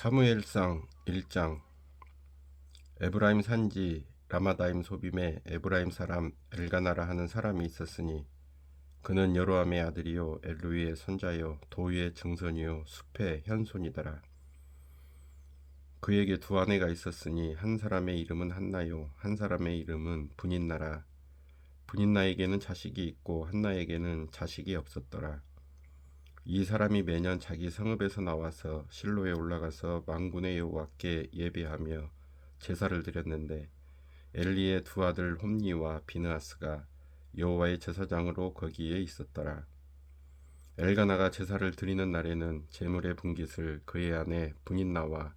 사무엘상 1장. 에브라임 산지 라마다임 소빔에 에브라임 사람 엘가나라 하는 사람이 있었으니 그는 여로함의 아들이요 엘루이의 손자요 도위의 증손이요 숲의 현손이더라. 그에게 두 아내가 있었으니 한 사람의 이름은 한나요 한 사람의 이름은 분인나라. 분인나에게는 자식이 있고 한나에게는 자식이 없었더라. 이 사람이 매년 자기 성읍에서 나와서 실로에 올라가서 만군의 여호와께 예배하며 제사를 드렸는데 엘리의 두 아들 홈니와 비느하스가 여호와의 제사장으로 거기에 있었더라. 엘가나가 제사를 드리는 날에는 제물의 분깃을 그의 아내 분인나와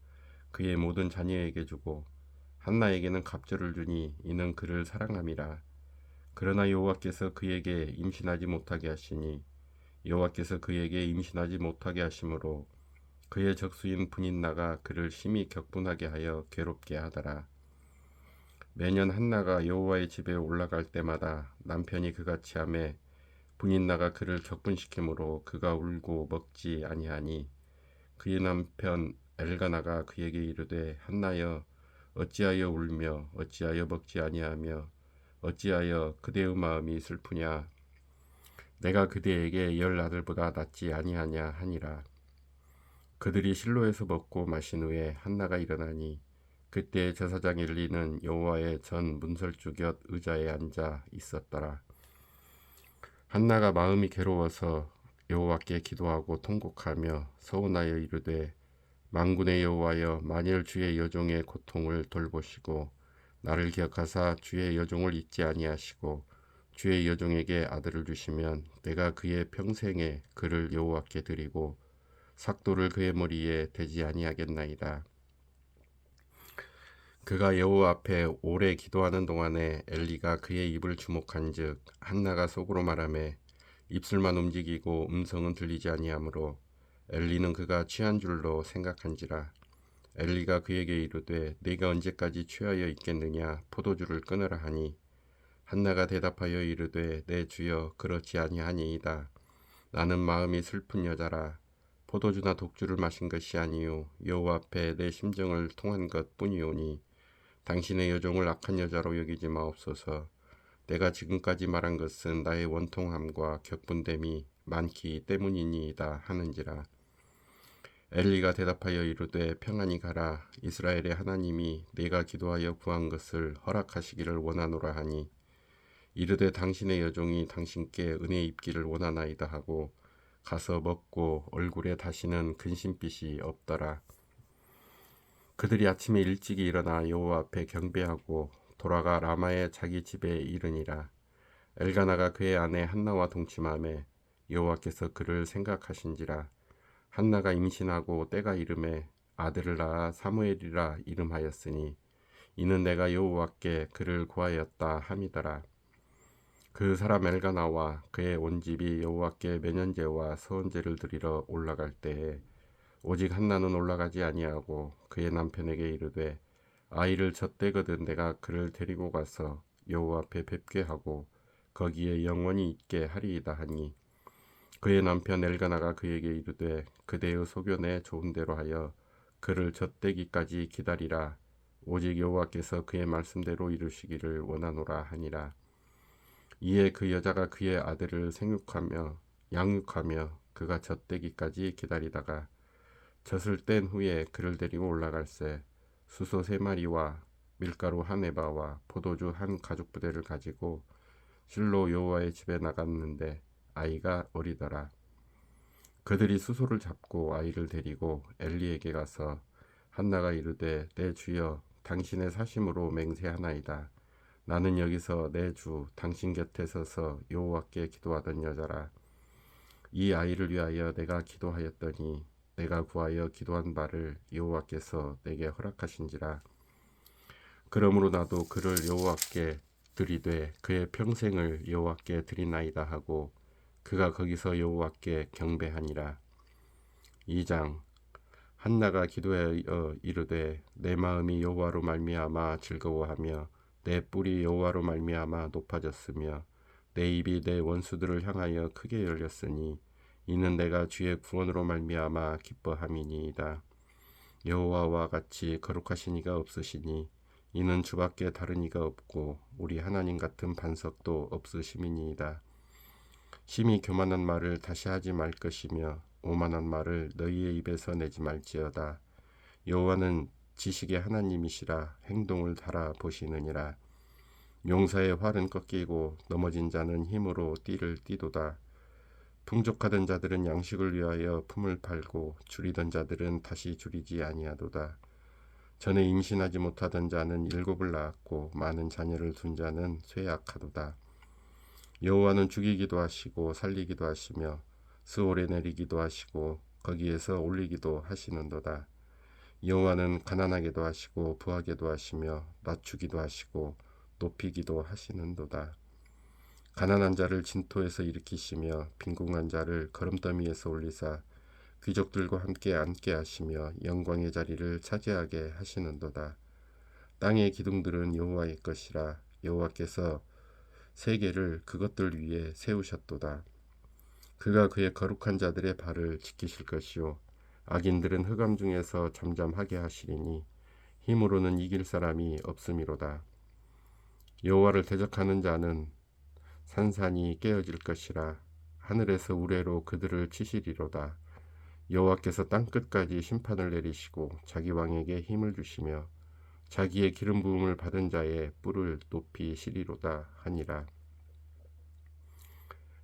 그의 모든 자녀에게 주고 한나에게는 갑절을 주니 이는 그를 사랑함이라. 그러나 여호와께서 그에게 임신하지 못하게 하시니 여호와께서 그에게 임신하지 못하게 하심으로 그의 적수인 분인나가 그를 심히 격분하게 하여 괴롭게 하더라. 매년 한나가 여호와의 집에 올라갈 때마다 남편이 그같이 하매 분인나가 그를 격분시키므로 그가 울고 먹지 아니하니 그의 남편 엘가나가 그에게 이르되 한나여 어찌하여 울며 어찌하여 먹지 아니하며 어찌하여 그대의 마음이 슬프냐. 내가 그대에게 10아들보다 낫지 아니하냐 하니라. 그들이 실로에서 먹고 마신 후에 한나가 일어나니 그때 제사장 엘리는 여호와의 전 문설주 곁 의자에 앉아 있었더라. 한나가 마음이 괴로워서 여호와께 기도하고 통곡하며 서운하여 이르되 만군의 여호와여 만일 주의 여종의 고통을 돌보시고 나를 기억하사 주의 여종을 잊지 아니하시고 주의 여종에게 아들을 주시면 내가 그의 평생에 그를 여호와께 드리고 삭도를 그의 머리에 대지 아니하겠나이다. 그가 여호와 앞에 오래 기도하는 동안에 엘리가 그의 입을 주목한즉 한나가 속으로 말하매 입술만 움직이고 음성은 들리지 아니하므로 엘리는 그가 취한 줄로 생각한지라. 엘리가 그에게 이르되 네가 언제까지 취하여 있겠느냐 포도주를 끊으라 하니 한나가 대답하여 이르되 내 주여 그렇지 아니하니이다. 나는 마음이 슬픈 여자라. 포도주나 독주를 마신 것이 아니요 여호와 앞에 내 심정을 통한 것 뿐이오니 당신의 여종을 악한 여자로 여기지 마옵소서. 내가 지금까지 말한 것은 나의 원통함과 격분됨이 많기 때문이니이다 하는지라. 엘리가 대답하여 이르되 평안히 가라. 이스라엘의 하나님이 내가 기도하여 구한 것을 허락하시기를 원하노라 하니 이르되 당신의 여종이 당신께 은혜 입기를 원하나이다 하고 가서 먹고 얼굴에 다시는 근심빛이 없더라. 그들이 아침에 일찍이 일어나 여호와 앞에 경배하고 돌아가 라마의 자기 집에 이르니라. 엘가나가 그의 아내 한나와 동침하매 여호와께서 그를 생각하신지라. 한나가 임신하고 때가 이름에 아들을 낳아 사무엘이라 이름하였으니 이는 내가 여호와께 그를 구하였다 함이더라. 그 사람 엘가나와 그의 온 집이 여호와께 매년제와 서원제를 드리러 올라갈 때에 오직 한나는 올라가지 아니하고 그의 남편에게 이르되 아이를 젖대거든 내가 그를 데리고 가서 여호와 앞에 뵙게 하고 거기에 영원히 있게 하리이다 하니 그의 남편 엘가나가 그에게 이르되 그대의 소견에 좋은 대로 하여 그를 젖대기까지 기다리라. 오직 여호와께서 그의 말씀대로 이루시기를 원하노라 하니라. 이에 그 여자가 그의 아들을 생육하며 양육하며 그가 젖대기까지 기다리다가 젖을 뗀 후에 그를 데리고 올라갈새 수소 3마리와 밀가루 1에바와 포도주 1가죽부대를 가지고 실로 여호와의 집에 나갔는데 아이가 어리더라. 그들이 수소를 잡고 아이를 데리고 엘리에게 가서 한나가 이르되 내 주여 당신의 사심으로 맹세하나이다. 나는 여기서 내 주 당신 곁에 서서 여호와께 기도하던 여자라. 이 아이를 위하여 내가 기도하였더니 내가 구하여 기도한 바를 여호와께서 내게 허락하신지라. 그러므로 나도 그를 여호와께 드리되 그의 평생을 여호와께 드리나이다 하고 그가 거기서 여호와께 경배하니라. 2장. 한나가 기도하여 이르되 내 마음이 여호와로 말미암아 즐거워하며 내 뿔이 여호와로 말미암아 높아졌으며 내 입이 내 원수들을 향하여 크게 열렸으니 이는 내가 주의 구원으로 말미암아 기뻐함이니이다. 여호와와 같이 거룩하신 이가 없으시니 이는 주밖에 다른 이가 없고 우리 하나님 같은 반석도 없으심이니이다. 심히 교만한 말을 다시 하지 말 것이며 오만한 말을 너희의 입에서 내지 말지어다. 여호와는 지식의 하나님이시라 행동을 달아보시느니라. 용사의 활은 꺾이고 넘어진 자는 힘으로 띠를 띠도다. 풍족하던 자들은 양식을 위하여 품을 팔고 줄이던 자들은 다시 줄이지 아니하도다. 전에 임신하지 못하던 자는 7을 낳았고 많은 자녀를 둔 자는 쇠약하도다. 여호와는 죽이기도 하시고 살리기도 하시며 스올에 내리기도 하시고 거기에서 올리기도 하시는도다. 여호와는 가난하게도 하시고 부하게도 하시며 낮추기도 하시고 높이기도 하시는도다. 가난한 자를 진토에서 일으키시며 빈궁한 자를 거름더미에서 올리사 귀족들과 함께 앉게 하시며 영광의 자리를 차지하게 하시는도다. 땅의 기둥들은 여호와의 것이라. 여호와께서 세계를 그것들 위에 세우셨도다. 그가 그의 거룩한 자들의 발을 지키실 것이요 악인들은 흑암 중에서 잠잠하게 하시리니 힘으로는 이길 사람이 없음이로다. 여호와를 대적하는 자는 산산이 깨어질 것이라. 하늘에서 우레로 그들을 치시리로다. 여호와께서 땅끝까지 심판을 내리시고 자기 왕에게 힘을 주시며 자기의 기름 부음을 받은 자의 뿔을 높이 시리로다 하니라.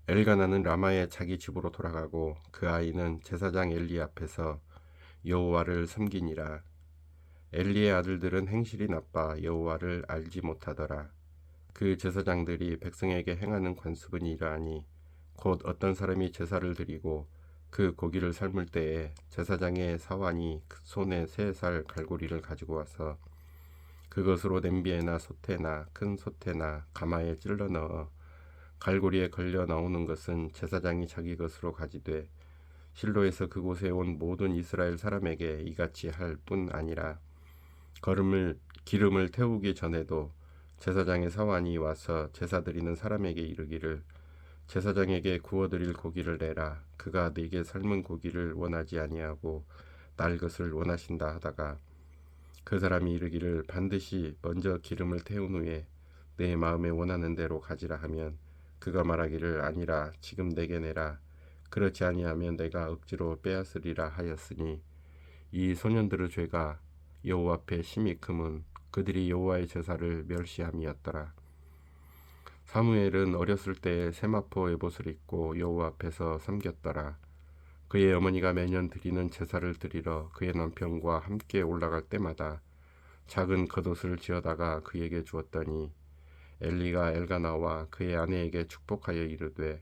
엘가나는 라마에 자기 집으로 돌아가고 그 아이는 제사장 엘리 앞에서 여호와를 섬기니라. 엘리의 아들들은 행실이 나빠 여호와를 알지 못하더라. 그 제사장들이 백성에게 행하는 관습은 이러하니 곧 어떤 사람이 제사를 드리고 그 고기를 삶을 때에 제사장의 사환이 손에 3살 갈고리를 가지고 와서 그것으로 냄비에나 솥에나 큰 솥에나 가마에 찔러 넣어 갈고리에 걸려 나오는 것은 제사장이 자기 것으로 가지되 실로에서 그곳에 온 모든 이스라엘 사람에게 이같이 할 뿐 아니라 기름을 태우기 전에도 제사장의 사환이 와서 제사 드리는 사람에게 이르기를 제사장에게 구워드릴 고기를 내라. 그가 네게 삶은 고기를 원하지 아니하고 날 것을 원하신다 하다가 그 사람이 이르기를 반드시 먼저 기름을 태운 후에 내 마음에 원하는 대로 가지라 하면 그가 말하기를 아니라 지금 내게 내라. 그렇지 아니하면 내가 억지로 빼앗으리라 하였으니 이 소년들의 죄가 여호와 앞에 심히 크면 그들이 여호와의 제사를 멸시함이었더라. 사무엘은 어렸을 때에 세마포 에봇을 입고 여호와 앞에서 섬겼더라. 그의 어머니가 매년 드리는 제사를 드리러 그의 남편과 함께 올라갈 때마다 작은 겉옷을 지어다가 그에게 주었더니 엘리가 엘가나와 그의 아내에게 축복하여 이르되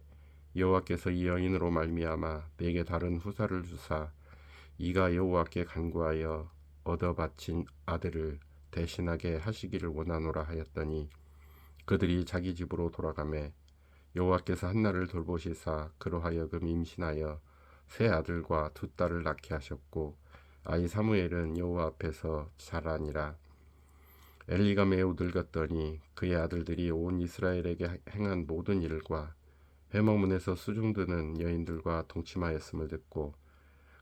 여호와께서 이 여인으로 말미암아 내게 다른 후사를 주사 이가 여호와께 간구하여 얻어 바친 아들을 대신하게 하시기를 원하노라 하였더니 그들이 자기 집으로 돌아가매 여호와께서 한나를 돌보시사 그로 하여금 임신하여 3아들과 2딸을 낳게 하셨고 아이 사무엘은 여호와 앞에서 자라니라. 엘리가 매우 늙었더니 그의 아들들이 온 이스라엘에게 행한 모든 일과 회막문에서 수중드는 여인들과 동침하였음을 듣고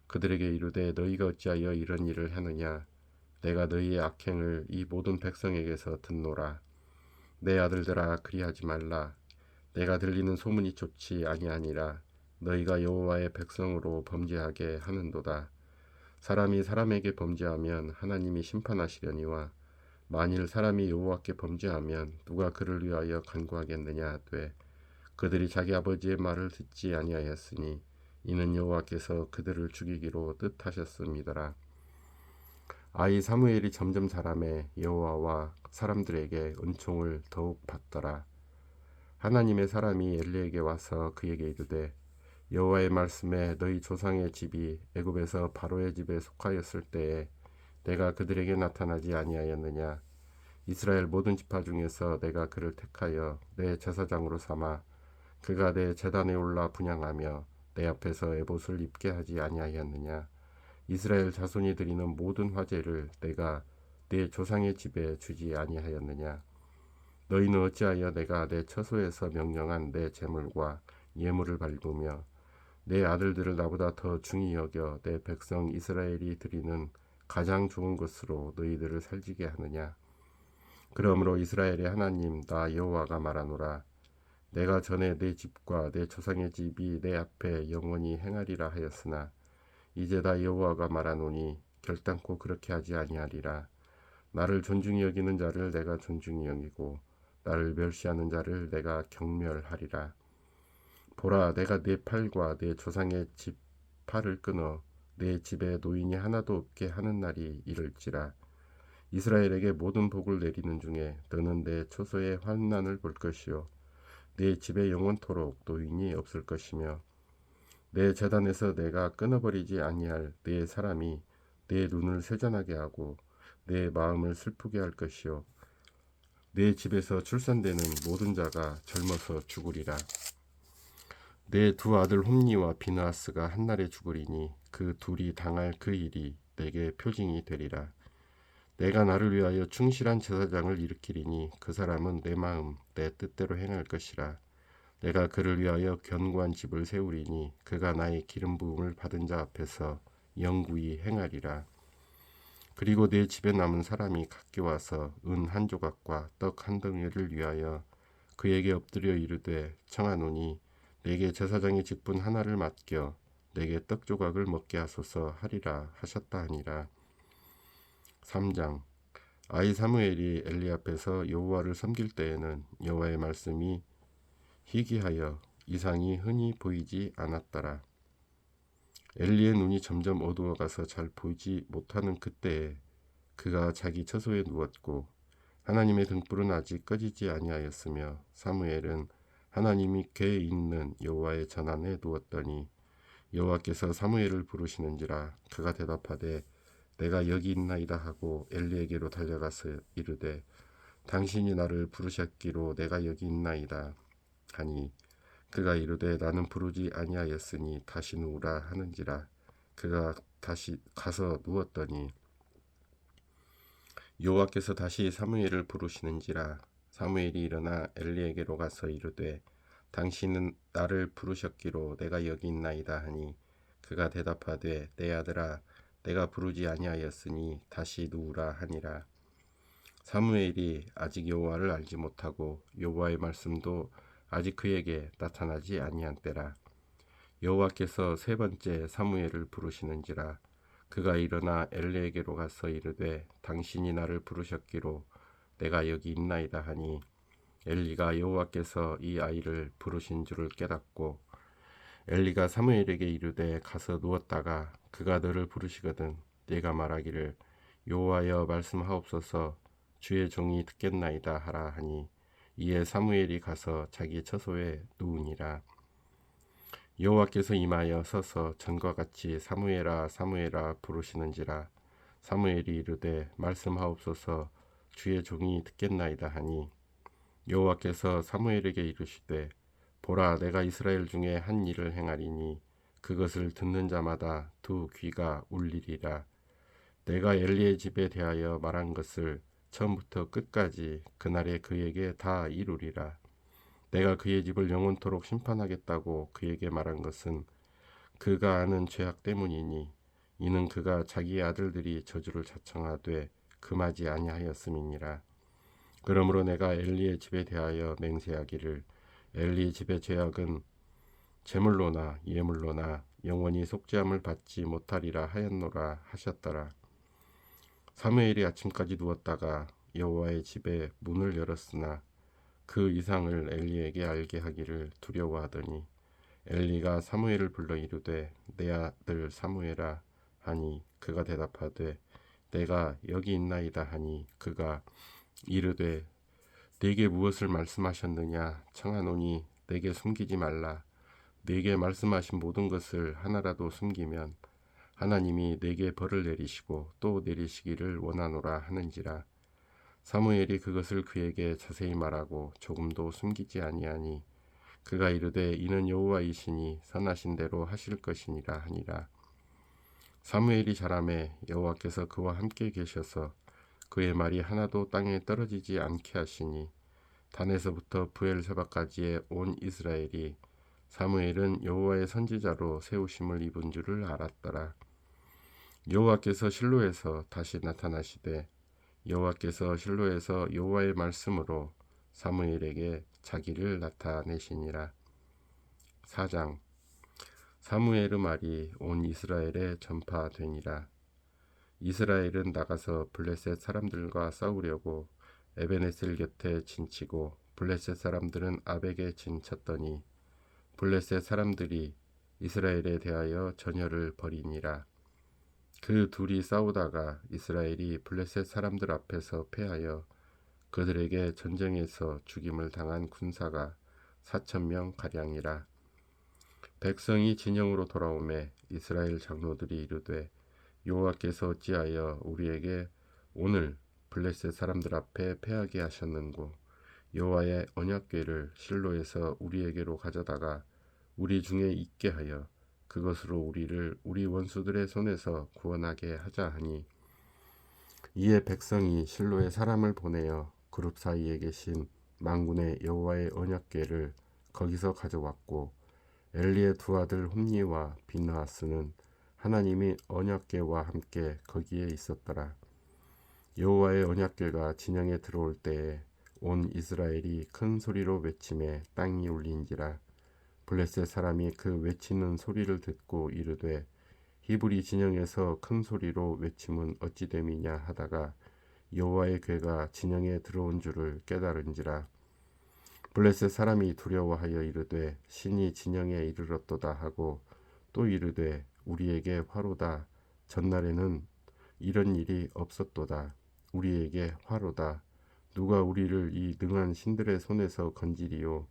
그들에게 이르되 너희가 어찌하여 이런 일을 하느냐. 내가 너희의 악행을 이 모든 백성에게서 듣노라. 내 아들들아 그리하지 말라. 내가 들리는 소문이 좋지 아니하니라. 너희가 여호와의 백성으로 범죄하게 하는도다. 사람이 사람에게 범죄하면 하나님이 심판하시려니와 만일 사람이 여호와께 범죄하면 누가 그를 위하여 간구하겠느냐 하되 그들이 자기 아버지의 말을 듣지 아니하였으니 이는 여호와께서 그들을 죽이기로 뜻하셨음이더라. 아이 사무엘이 점점 자라매 여호와와 사람들에게 은총을 더욱 받더라. 하나님의 사람이 엘리에게 와서 그에게 이르되 여호와의 말씀에 너희 조상의 집이 애굽에서 바로의 집에 속하였을 때에 내가 그들에게 나타나지 아니하였느냐. 이스라엘 모든 지파 중에서 내가 그를 택하여 내 제사장으로 삼아 그가 내 제단에 올라 분향하며 내 앞에서 에봇을 입게 하지 아니하였느냐. 이스라엘 자손이 드리는 모든 화제를 내가 내 조상의 집에 주지 아니하였느냐. 너희는 어찌하여 내가 내 처소에서 명령한 내 제물과 예물을 밟으며 내 아들들을 나보다 더 중히 여겨 내 백성 이스라엘이 드리는 가장 좋은 것으로 너희들을 살지게 하느냐. 그러므로 이스라엘의 하나님 나 여호와가 말하노라. 내가 전에 내 집과 내 조상의 집이 내 앞에 영원히 행하리라 하였으나 이제 다 여호와가 말하노니 결단코 그렇게 하지 아니하리라. 나를 존중히 여기는 자를 내가 존중히 여기고 나를 멸시하는 자를 내가 경멸하리라. 보라, 내가 내 팔과 내 조상의 집 팔을 끊어 내 집에 노인이 하나도 없게 하는 날이 이를지라. 이스라엘에게 모든 복을 내리는 중에 너는 내 초소의 환난을 볼 것이요 내 집에 영원토록 노인이 없을 것이며 내 제단에서 내가 끊어버리지 아니할 내 사람이 내 눈을 세잔하게 하고 내 마음을 슬프게 할 것이요 내 집에서 출산되는 모든 자가 젊어서 죽으리라. 내 두 아들 홈니와 비느하스가 한날에 죽으리니 그 둘이 당할 그 일이 내게 표징이 되리라. 내가 나를 위하여 충실한 제사장을 일으키리니 그 사람은 내 마음 내 뜻대로 행할 것이라. 내가 그를 위하여 견고한 집을 세우리니 그가 나의 기름 부음을 받은 자 앞에서 영구히 행하리라. 그리고 내 집에 남은 사람이 각기 와서 은 한 조각과 떡 한 덩이를 위하여 그에게 엎드려 이르되 청하노니 내게 제사장의 직분 하나를 맡겨 내게 떡 조각을 먹게 하소서 하리라 하셨다 하니라. 3장. 아이 사무엘이 엘리 앞에서 여호와를 섬길 때에는 여호와의 말씀이 희귀하여 이상이 흔히 보이지 않았더라. 엘리의 눈이 점점 어두워가서 잘 보이지 못하는 그때에 그가 자기 처소에 누웠고 하나님의 등불은 아직 꺼지지 아니하였으며 사무엘은 하나님이 궤 있는 여호와의 전안에 누웠더니 여호와께서 사무엘을 부르시는지라. 그가 대답하되 내가 여기 있나이다 하고 엘리에게로 달려가서 이르되 당신이 나를 부르셨기로 내가 여기 있나이다 하니 그가 이르되 나는 부르지 아니하였으니 다시 누우라 하는지라. 그가 다시 가서 누웠더니 여호와께서 다시 사무엘을 부르시는지라. 사무엘이 일어나 엘리에게로 가서 이르되 당신은 나를 부르셨기로 내가 여기 있나이다 하니 그가 대답하되 내 아들아 내가 부르지 아니하였으니 다시 누우라 하니라. 사무엘이 아직 여호와를 알지 못하고 여호와의 말씀도 아직 그에게 나타나지 아니한 때라. 여호와께서 세 번째 사무엘을 부르시는지라. 그가 일어나 엘리에게로 가서 이르되 당신이 나를 부르셨기로 내가 여기 있나이다 하니 엘리가 여호와께서 이 아이를 부르신 줄을 깨닫고 엘리가 사무엘에게 이르되 가서 누웠다가 그가 너를 부르시거든 네가 말하기를 여호와여 말씀하옵소서 주의 종이 듣겠나이다 하라 하니 이에 사무엘이 가서 자기 처소에 누우니라. 여호와께서 임하여 서서 전과 같이 사무엘아 사무엘아 부르시는지라. 사무엘이 이르되 말씀하옵소서 주의 종이 듣겠나이다 하니 여호와께서 사무엘에게 이르시되 보라 내가 이스라엘 중에 한 일을 행하리니 그것을 듣는 자마다 두 귀가 울리리라. 내가 엘리의 집에 대하여 말한 것을 처음부터 끝까지 그날에 그에게 다 이루리라. 내가 그의 집을 영원토록 심판하겠다고 그에게 말한 것은 그가 아는 죄악 때문이니 이는 그가 자기의 아들들이 저주를 자청하되 금하지 아니하였음이니라. 그러므로 내가 엘리의 집에 대하여 맹세하기를 엘리의 집의 죄악은 제물로나 예물로나 영원히 속죄함을 받지 못하리라 하였노라 하셨더라. 사무엘이 아침까지 누웠다가 여호와의 집에 문을 열었으나 그 이상을 엘리에게 알게 하기를 두려워하더니 엘리가 사무엘을 불러 이르되 내 아들 사무엘아 하니 그가 대답하되 내가 여기 있나이다 하니 그가 이르되 내게 무엇을 말씀하셨느냐 청하노니 내게 숨기지 말라. 내게 말씀하신 모든 것을 하나라도 숨기면 하나님이 내게 벌을 내리시고 또 내리시기를 원하노라 하는지라. 사무엘이 그것을 그에게 자세히 말하고 조금도 숨기지 아니하니 그가 이르되 이는 여호와이시니 선하신 대로 하실 것이니라 하니라. 사무엘이 자라매 여호와께서 그와 함께 계셔서 그의 말이 하나도 땅에 떨어지지 않게 하시니 단에서부터 브엘세바까지의 온 이스라엘이 사무엘은 여호와의 선지자로 세우심을 입은 줄을 알았더라. 여호와께서 실로에서 다시 나타나시되 여호와께서 실로에서 여호와의 말씀으로 사무엘에게 자기를 나타내시니라. 4장. 사무엘의 말이 온 이스라엘에 전파되니라. 이스라엘은 나가서 블레셋 사람들과 싸우려고 에베네셀 곁에 진치고 블레셋 사람들은 아벡에 진쳤더니 블레셋 사람들이 이스라엘에 대하여 전열을 벌이니라. 그 둘이 싸우다가 이스라엘이 블레셋 사람들 앞에서 패하여 그들에게 전쟁에서 죽임을 당한 군사가 4,000명 가량이라. 백성이 진영으로 돌아오매 이스라엘 장로들이 이르되 여호와께서 어찌하여 우리에게 오늘 블레셋 사람들 앞에 패하게 하셨는고 여호와의 언약궤를 실로에서 우리에게로 가져다가 우리 중에 있게 하여 그것으로 우리를 우리 원수들의 손에서 구원하게 하자 하니 이에 백성이 실로에 사람을 보내어 그룹 사이에 계신 만군의 여호와의 언약궤를 거기서 가져왔고 엘리의 두 아들 홈니와 비느하스는 하나님의 언약궤와 함께 거기에 있었더라. 여호와의 언약궤가 진영에 들어올 때에 온 이스라엘이 큰 소리로 외치매 땅이 울린지라. 블레셋 사람이 그 외치는 소리를 듣고 이르되 히브리 진영에서 큰 소리로 외침은 어찌 됨이냐 하다가 여호와의 궤가 진영에 들어온 줄을 깨달은지라. 블레셋 사람이 두려워하여 이르되 신이 진영에 이르렀도다 하고 또 이르되 우리에게 화로다. 전날에는 이런 일이 없었도다. 우리에게 화로다. 누가 우리를 이 능한 신들의 손에서 건지리요.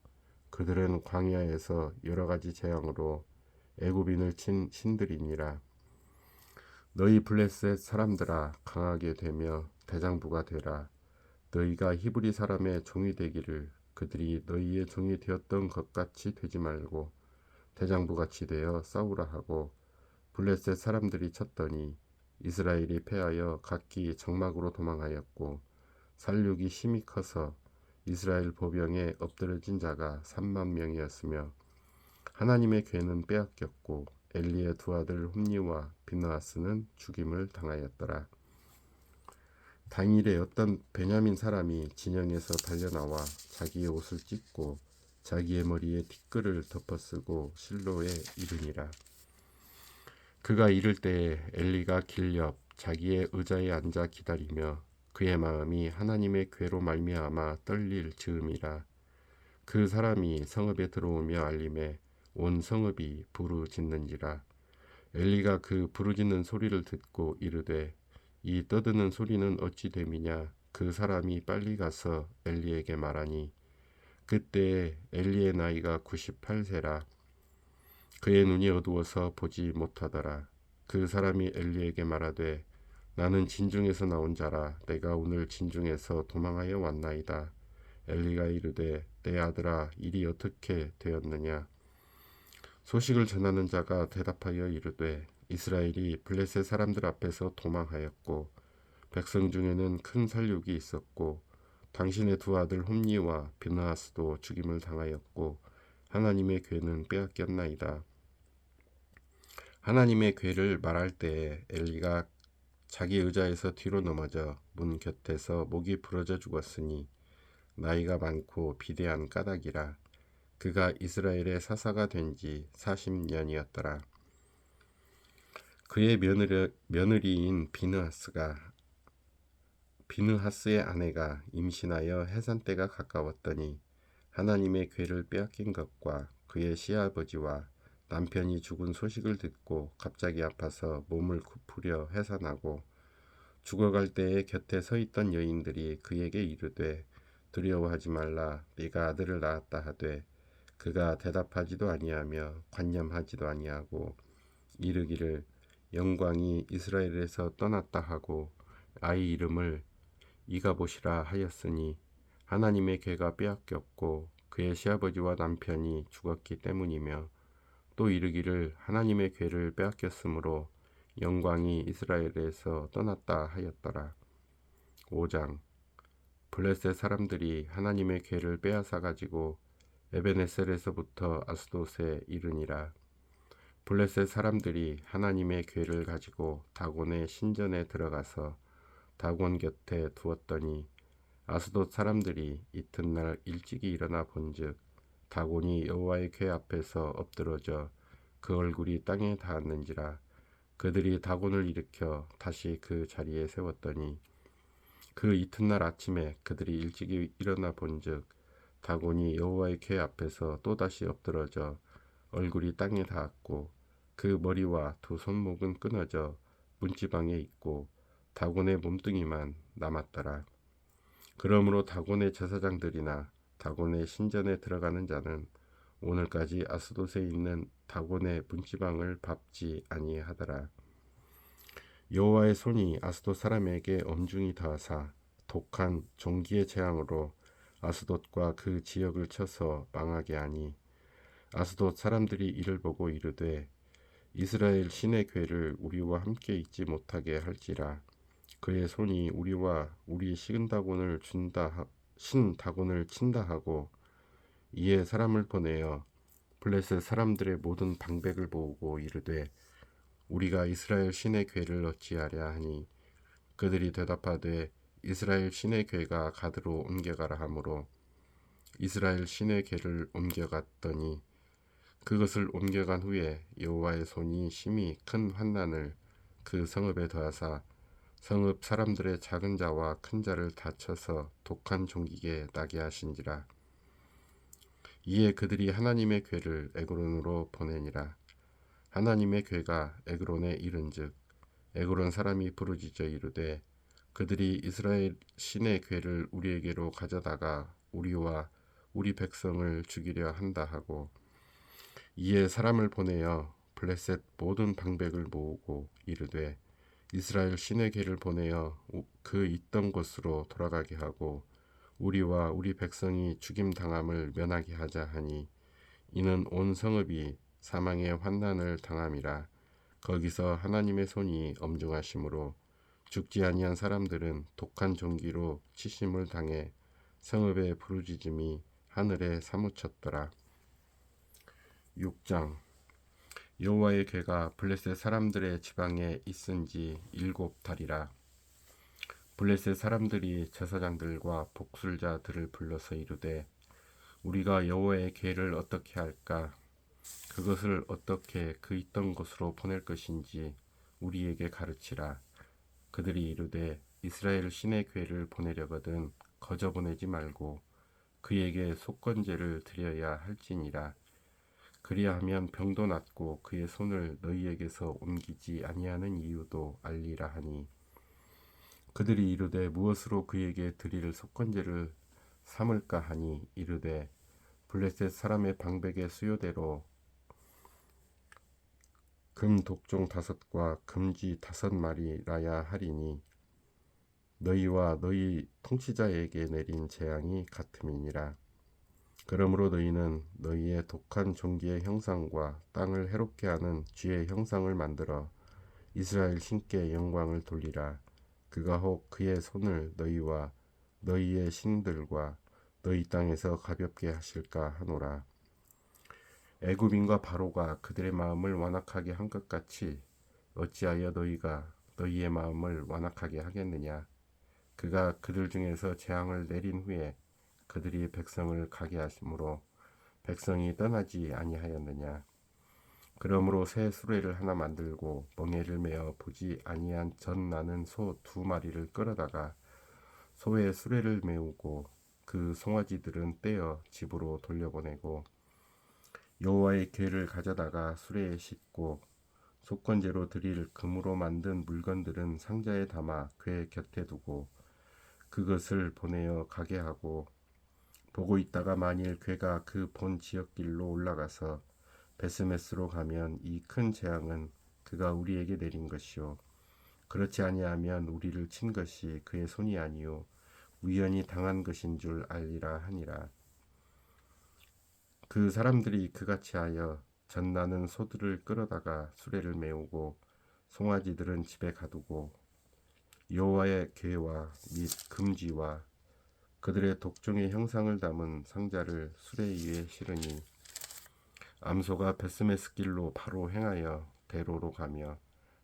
그들은 광야에서 여러 가지 재앙으로 애굽인을 친 신들이니라. 너희 블레셋 사람들아 강하게 되며 대장부가 되라. 너희가 히브리 사람의 종이 되기를 그들이 너희의 종이 되었던 것 같이 되지 말고 대장부같이 되어 싸우라 하고 블레셋 사람들이 쳤더니 이스라엘이 패하여 각기 장막으로 도망하였고 살육이 심히 커서 이스라엘 보병에 엎드러진 자가 3만 명이었으며 하나님의 궤는 빼앗겼고 엘리의 두 아들 홈니와 비느하스는 죽임을 당하였더라. 당일에 어떤 베냐민 사람이 진영에서 달려나와 자기의 옷을 찢고 자기의 머리에 티끌을 덮어쓰고 실로에 이르니라. 그가 이를 때에 엘리가 길 옆 자기의 의자에 앉아 기다리며 그의 마음이 하나님의 궤로 말미암아 떨릴 즈음이라. 그 사람이 성읍에 들어오며 알림에 온 성읍이 부르짖는지라. 엘리가 그 부르짖는 소리를 듣고 이르되 이 떠드는 소리는 어찌 됨이냐. 그 사람이 빨리 가서 엘리에게 말하니 그때에 엘리의 나이가 98세라. 그의 눈이 어두워서 보지 못하더라. 그 사람이 엘리에게 말하되 나는 진중에서 나온 자라. 내가 오늘 진중에서 도망하여 왔나이다. 엘리가 이르되 내 아들아 일이 어떻게 되었느냐. 소식을 전하는 자가 대답하여 이르되 이스라엘이 블레셋 사람들 앞에서 도망하였고 백성 중에는 큰 살육이 있었고 당신의 두 아들 홈니와 비느하스도 죽임을 당하였고 하나님의 궤는 빼앗겼나이다. 하나님의 궤를 말할 때에 엘리가 자기 의자에서 뒤로 넘어져 문 곁에서 목이 부러져 죽었으니 나이가 많고 비대한 까닭이라. 그가 이스라엘의 사사가 된 지 40년이었더라. 그의 며느리인 비느하스의 아내가 임신하여 해산 때가 가까웠더니 하나님의 궤를 빼앗긴 것과 그의 시아버지와 남편이 죽은 소식을 듣고 갑자기 아파서 몸을 굽으려 해산하고 죽어갈 때에 곁에 서 있던 여인들이 그에게 이르되 두려워하지 말라. 네가 아들을 낳았다 하되 그가 대답하지도 아니하며 관념하지도 아니하고 이르기를 영광이 이스라엘에서 떠났다 하고 아이 이름을 이가봇이라 하였으니 하나님의 궤가 빼앗겼고 그의 시아버지와 남편이 죽었기 때문이며 또 이르기를 하나님의 궤를 빼앗겼으므로 영광이 이스라엘에서 떠났다 하였더라. 5장. 블레셋 사람들이 하나님의 궤를 빼앗아 가지고 에베네셀에서부터 아스돗에 이르니라. 블레셋 사람들이 하나님의 궤를 가지고 다곤의 신전에 들어가서 다곤 곁에 두었더니 아스돗 사람들이 이튿날 일찍이 일어나 본즉 다곤이 여호와의 궤 앞에서 엎드러져 그 얼굴이 땅에 닿았는지라. 그들이 다곤을 일으켜 다시 그 자리에 세웠더니 그 이튿날 아침에 그들이 일찍이 일어나 본즉 다곤이 여호와의 궤 앞에서 또다시 엎드러져 얼굴이 땅에 닿았고 그 머리와 두 손목은 끊어져 문지방에 있고 다곤의 몸뚱이만 남았더라. 그러므로 다곤의 제사장들이나 다곤의 신전에 들어가는 자는 오늘까지 아스돗에 있는 다곤의 문지방을 밟지 아니하더라. 여호와의 손이 아스돗 사람에게 엄중히 더하사 독한 종기의 재앙으로 아스돗과 그 지역을 쳐서 망하게 하니 아스돗 사람들이 이를 보고 이르되 이스라엘 신의 궤를 우리와 함께 있지 못하게 할지라. 그의 손이 우리와 우리 식은 다곤을 신 다곤을 친다 하고 이에 사람을 보내어 블레셋 사람들의 모든 방백을 모으고 이르되 우리가 이스라엘 신의 궤를 어찌하랴 하니 그들이 대답하되 이스라엘 신의 궤가 가드로 옮겨가라 하므로 이스라엘 신의 궤를 옮겨갔더니 그것을 옮겨간 후에 여호와의 손이 심히 큰 환난을 그 성읍에 더하사 성읍 사람들의 작은 자와 큰 자를 다쳐서 독한 종기게 나게 하신지라. 이에 그들이 하나님의 궤를 에그론으로 보내니라. 하나님의 궤가 에그론에 이른즉 에그론 사람이 부르짖어 이르되 그들이 이스라엘 신의 궤를 우리에게로 가져다가 우리와 우리 백성을 죽이려 한다 하고 이에 사람을 보내어 블레셋 모든 방백을 모으고 이르되 이스라엘 신의 궤를 보내어 그 있던 곳으로 돌아가게 하고 우리와 우리 백성이 죽임 당함을 면하게 하자 하니 이는 온 성읍이 사망의 환난을 당함이라. 거기서 하나님의 손이 엄중하심으로 죽지 아니한 사람들은 독한 종기로 치심을 당해 성읍의 부르짖음이 하늘에 사무쳤더라. 6장. 여호와의 궤가 블레셋 사람들의 지방에 있은지 7달이라. 블레셋 사람들이 제사장들과 복술자들을 불러서 이르되 우리가 여호와의 궤를 어떻게 할까? 그것을 어떻게 그 있던 곳으로 보낼 것인지 우리에게 가르치라. 그들이 이르되 이스라엘 신의 궤를 보내려거든 거저 보내지 말고 그에게 속건제를 드려야 할지니라. 그리하면 병도 낫고 그의 손을 너희에게서 옮기지 아니하는 이유도 알리라 하니 그들이 이르되 무엇으로 그에게 드릴 속건제를 삼을까 하니 이르되 블레셋 사람의 방백의 수요대로 금 독종 5과 금쥐 5마리라야 하리니 너희와 너희 통치자에게 내린 재앙이 같음이니라. 그러므로 너희는 너희의 독한 종기의 형상과 땅을 해롭게 하는 쥐의 형상을 만들어 이스라엘 신께 영광을 돌리라. 그가 혹 그의 손을 너희와 너희의 신들과 너희 땅에서 가볍게 하실까 하노라. 애굽인과 바로가 그들의 마음을 완악하게 한 것 같이 어찌하여 너희가 너희의 마음을 완악하게 하겠느냐. 그가 그들 중에서 재앙을 내린 후에 그들이 백성을 가게 하심으로 백성이 떠나지 아니하였느냐. 그러므로 새 수레를 하나 만들고 멍에를 메어 보지 아니한 전 나는 소 2마리를 끌어다가 소의 수레를 메우고 그 송아지들은 떼어 집으로 돌려보내고 여호와의 궤를 가져다가 수레에 싣고 속건제로 드릴 금으로 만든 물건들은 상자에 담아 궤 곁에 두고 그것을 보내어 가게 하고 보고 있다가 만일 궤가 그 본 지역길로 올라가서 베스메스로 가면 이 큰 재앙은 그가 우리에게 내린 것이요 그렇지 아니하면 우리를 친 것이 그의 손이 아니요 우연히 당한 것인 줄 알리라 하니라. 그 사람들이 그같이 하여 젖나는 소들을 끌어다가 수레를 메우고 송아지들은 집에 가두고 여호와의 궤와 및 금쥐와 그들의 독종의 형상을 담은 상자를 수레 위에 실으니 암소가 베스메스 길로 바로 행하여 대로로 가며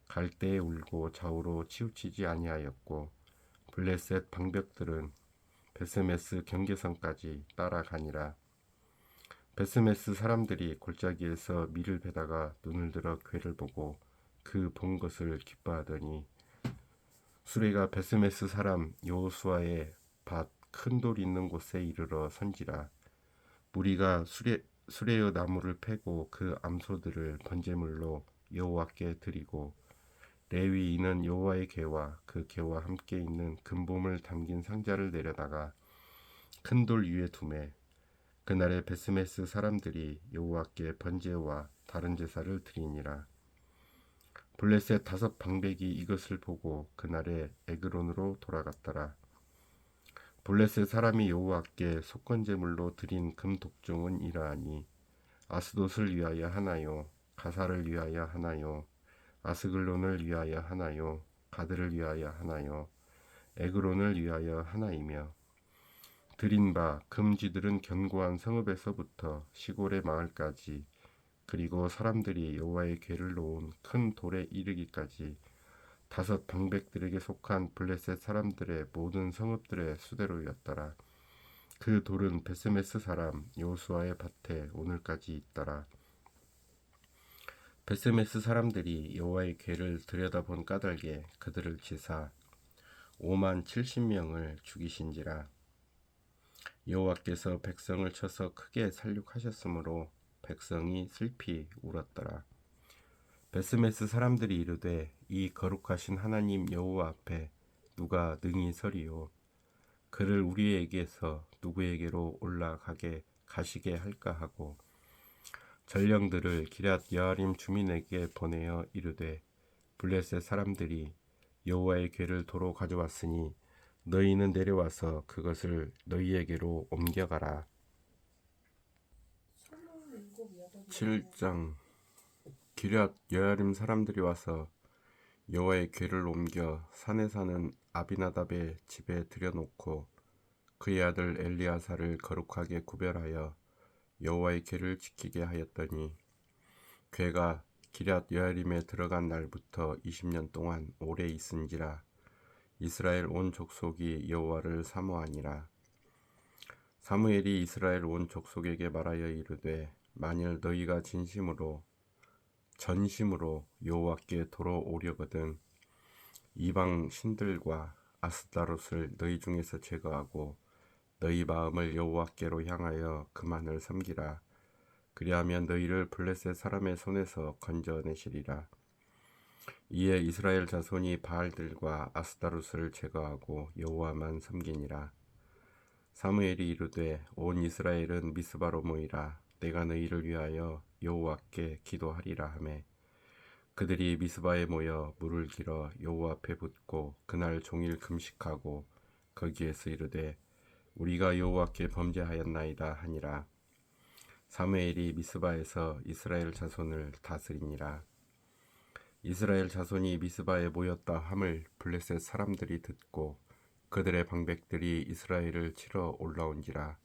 갈대에 울고 좌우로 치우치지 아니하였고 블레셋 방벽들은 베스메스 경계선까지 따라가니라. 베스메스 사람들이 골짜기에서 밀을 베다가 눈을 들어 괴를 보고 그 본 것을 기뻐하더니 수레가 베스메스 사람 여호수아의 밭 큰 돌 있는 곳에 이르러 선지라. 무리가 수레의 나무를 패고 그 암소들을 번제물로 여호와께 드리고 레위인은 여호와의 궤와 그 궤와 함께 있는 금봄을 담긴 상자를 내려다가 큰 돌 위에 두매. 그날에 베스메스 사람들이 여호와께 번제와 다른 제사를 드리니라. 블레셋 5 방백이 이것을 보고 그날에 에그론으로 돌아갔더라. 블레셋 사람이 여호와께 속건제물로 드린 금 독종은 이러하니 아스돗을 위하여 하나요, 가사를 위하여 하나요, 아스글론을 위하여 하나요, 가드를 위하여 하나요, 에그론을 위하여 하나이며 드린 바 금쥐들은 견고한 성읍에서부터 시골의 마을까지 그리고 사람들이 여호와의 궤를 놓은 큰 돌에 이르기까지 5 방백들에게 속한 블레셋 사람들의 모든 성읍들의 수대로였더라. 그 돌은 베스메스 사람 여호수아의 밭에 오늘까지 있더라. 베스메스 사람들이 여호와의 궤를 들여다본 까닭에 그들을 치사 5만 70명을 죽이신지라. 여호와께서 백성을 쳐서 크게 살육하셨으므로 백성이 슬피 울었더라. 베스메스 사람들이 이르되 이 거룩하신 하나님 여호와 앞에 누가 능히 서리요? 그를 우리에게서 누구에게로 올라가게 가시게 할까 하고 전령들을 기럇 여아림 주민에게 보내어 이르되 블레셋 사람들이 여호와의 궤를 도로 가져왔으니 너희는 내려와서 그것을 너희에게로 옮겨가라. 7장. 기럇 여아림 사람들이 와서 여호와의 궤를 옮겨 산에 사는 아비나답의 집에 들여놓고 그의 아들 엘리아사를 거룩하게 구별하여 여호와의 궤를 지키게 하였더니 궤가 기럇 여아림에 들어간 날부터 20년 동안 오래 있은지라. 이스라엘 온 족속이 여호와를 사모하니라. 사무엘이 이스라엘 온 족속에게 말하여 이르되 만일 너희가 전심으로 여호와께 돌아오려거든 이방 신들과 아스타롯을 너희 중에서 제거하고 너희 마음을 여호와께로 향하여 그만을 섬기라. 그리하면 너희를 블레셋 사람의 손에서 건져내시리라. 이에 이스라엘 자손이 바알들과 아스타롯을 제거하고 여호와만 섬기니라. 사무엘이 이르되 온 이스라엘은 미스바로 모이라. 내가 너희를 위하여 여호와께 기도하리라 하매 그들이 미스바에 모여 물을 길어 여호와 앞에 붓고 그날 종일 금식하고 거기에서 이르되 우리가 여호와께 범죄하였나이다 하니라. 사무엘이 미스바에서 이스라엘 자손을 다스리니라. 이스라엘 자손이 미스바에 모였다 함을 블레셋 사람들이 듣고 그들의 방백들이 이스라엘을 치러 올라온지라.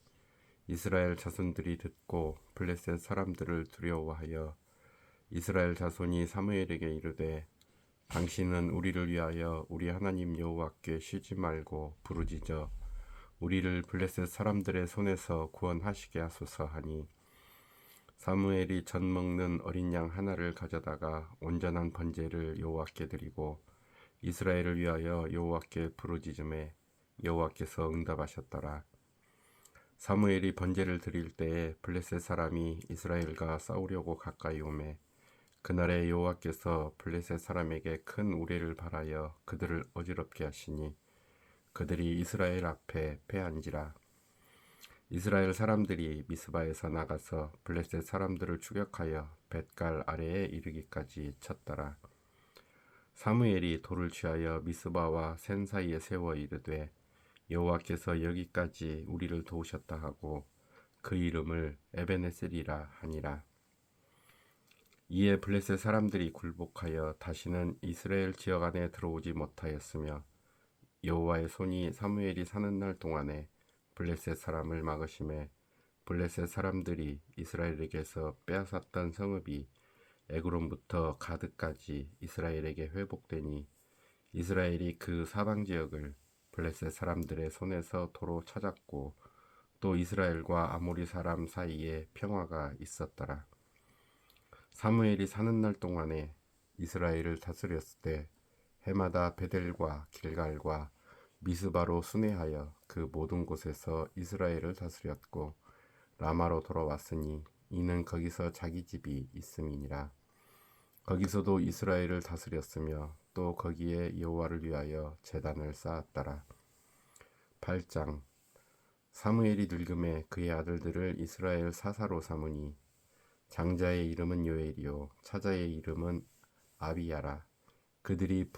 이스라엘 자손들이 듣고 블레셋 사람들을 두려워하여 이스라엘 자손이 사무엘에게 이르되 당신은 우리를 위하여 우리 하나님 여호와께 쉬지 말고 부르짖어 우리를 블레셋 사람들의 손에서 구원하시게 하소서 하니 사무엘이 젖 먹는 어린 양 하나를 가져다가 온전한 번제를 여호와께 드리고 이스라엘을 위하여 여호와께 부르짖음에 여호와께서 응답하셨더라. 사무엘이 번제를 드릴 때에 블레셋 사람이 이스라엘과 싸우려고 가까이 오매 그날에 여호와께서 블레셋 사람에게 큰 우레를 발하여 그들을 어지럽게 하시니 그들이 이스라엘 앞에 패한지라. 이스라엘 사람들이 미스바에서 나가서 블레셋 사람들을 추격하여 벳갈 아래에 이르기까지 쳤더라. 사무엘이 돌을 취하여 미스바와 센 사이에 세워 이르되 여호와께서 여기까지 우리를 도우셨다 하고 그 이름을 에베네셀이라 하니라. 이에 블레셋 사람들이 굴복하여 다시는 이스라엘 지역 안에 들어오지 못하였으며 여호와의 손이 사무엘이 사는 날 동안에 블레셋 사람을 막으심에 블레셋 사람들이 이스라엘에게서 빼앗았던 성읍이 에그론부터 가드까지 이스라엘에게 회복되니 이스라엘이 그 사방 지역을 블레셋 사람들의 손에서 도로 찾았고 또 이스라엘과 아모리 사람 사이에 평화가 있었더라. 사무엘이 사는 날 동안에 이스라엘을 다스렸을 때 해마다 베델과 길갈과 미스바로 순회하여 그 모든 곳에서 이스라엘을 다스렸고 라마로 돌아왔으니 이는 거기서 자기 집이 있음이니라. 거기서도 이스라엘을 다스렸으며 또 거기에 여호와를 위하여 제단을 쌓았더라. 8장. 사무엘이 늙음에 그의 아들들을 이스라엘 사사로 삼으니 장자의 이름은 요엘이요 차자의 이름은 아비야라. 그들이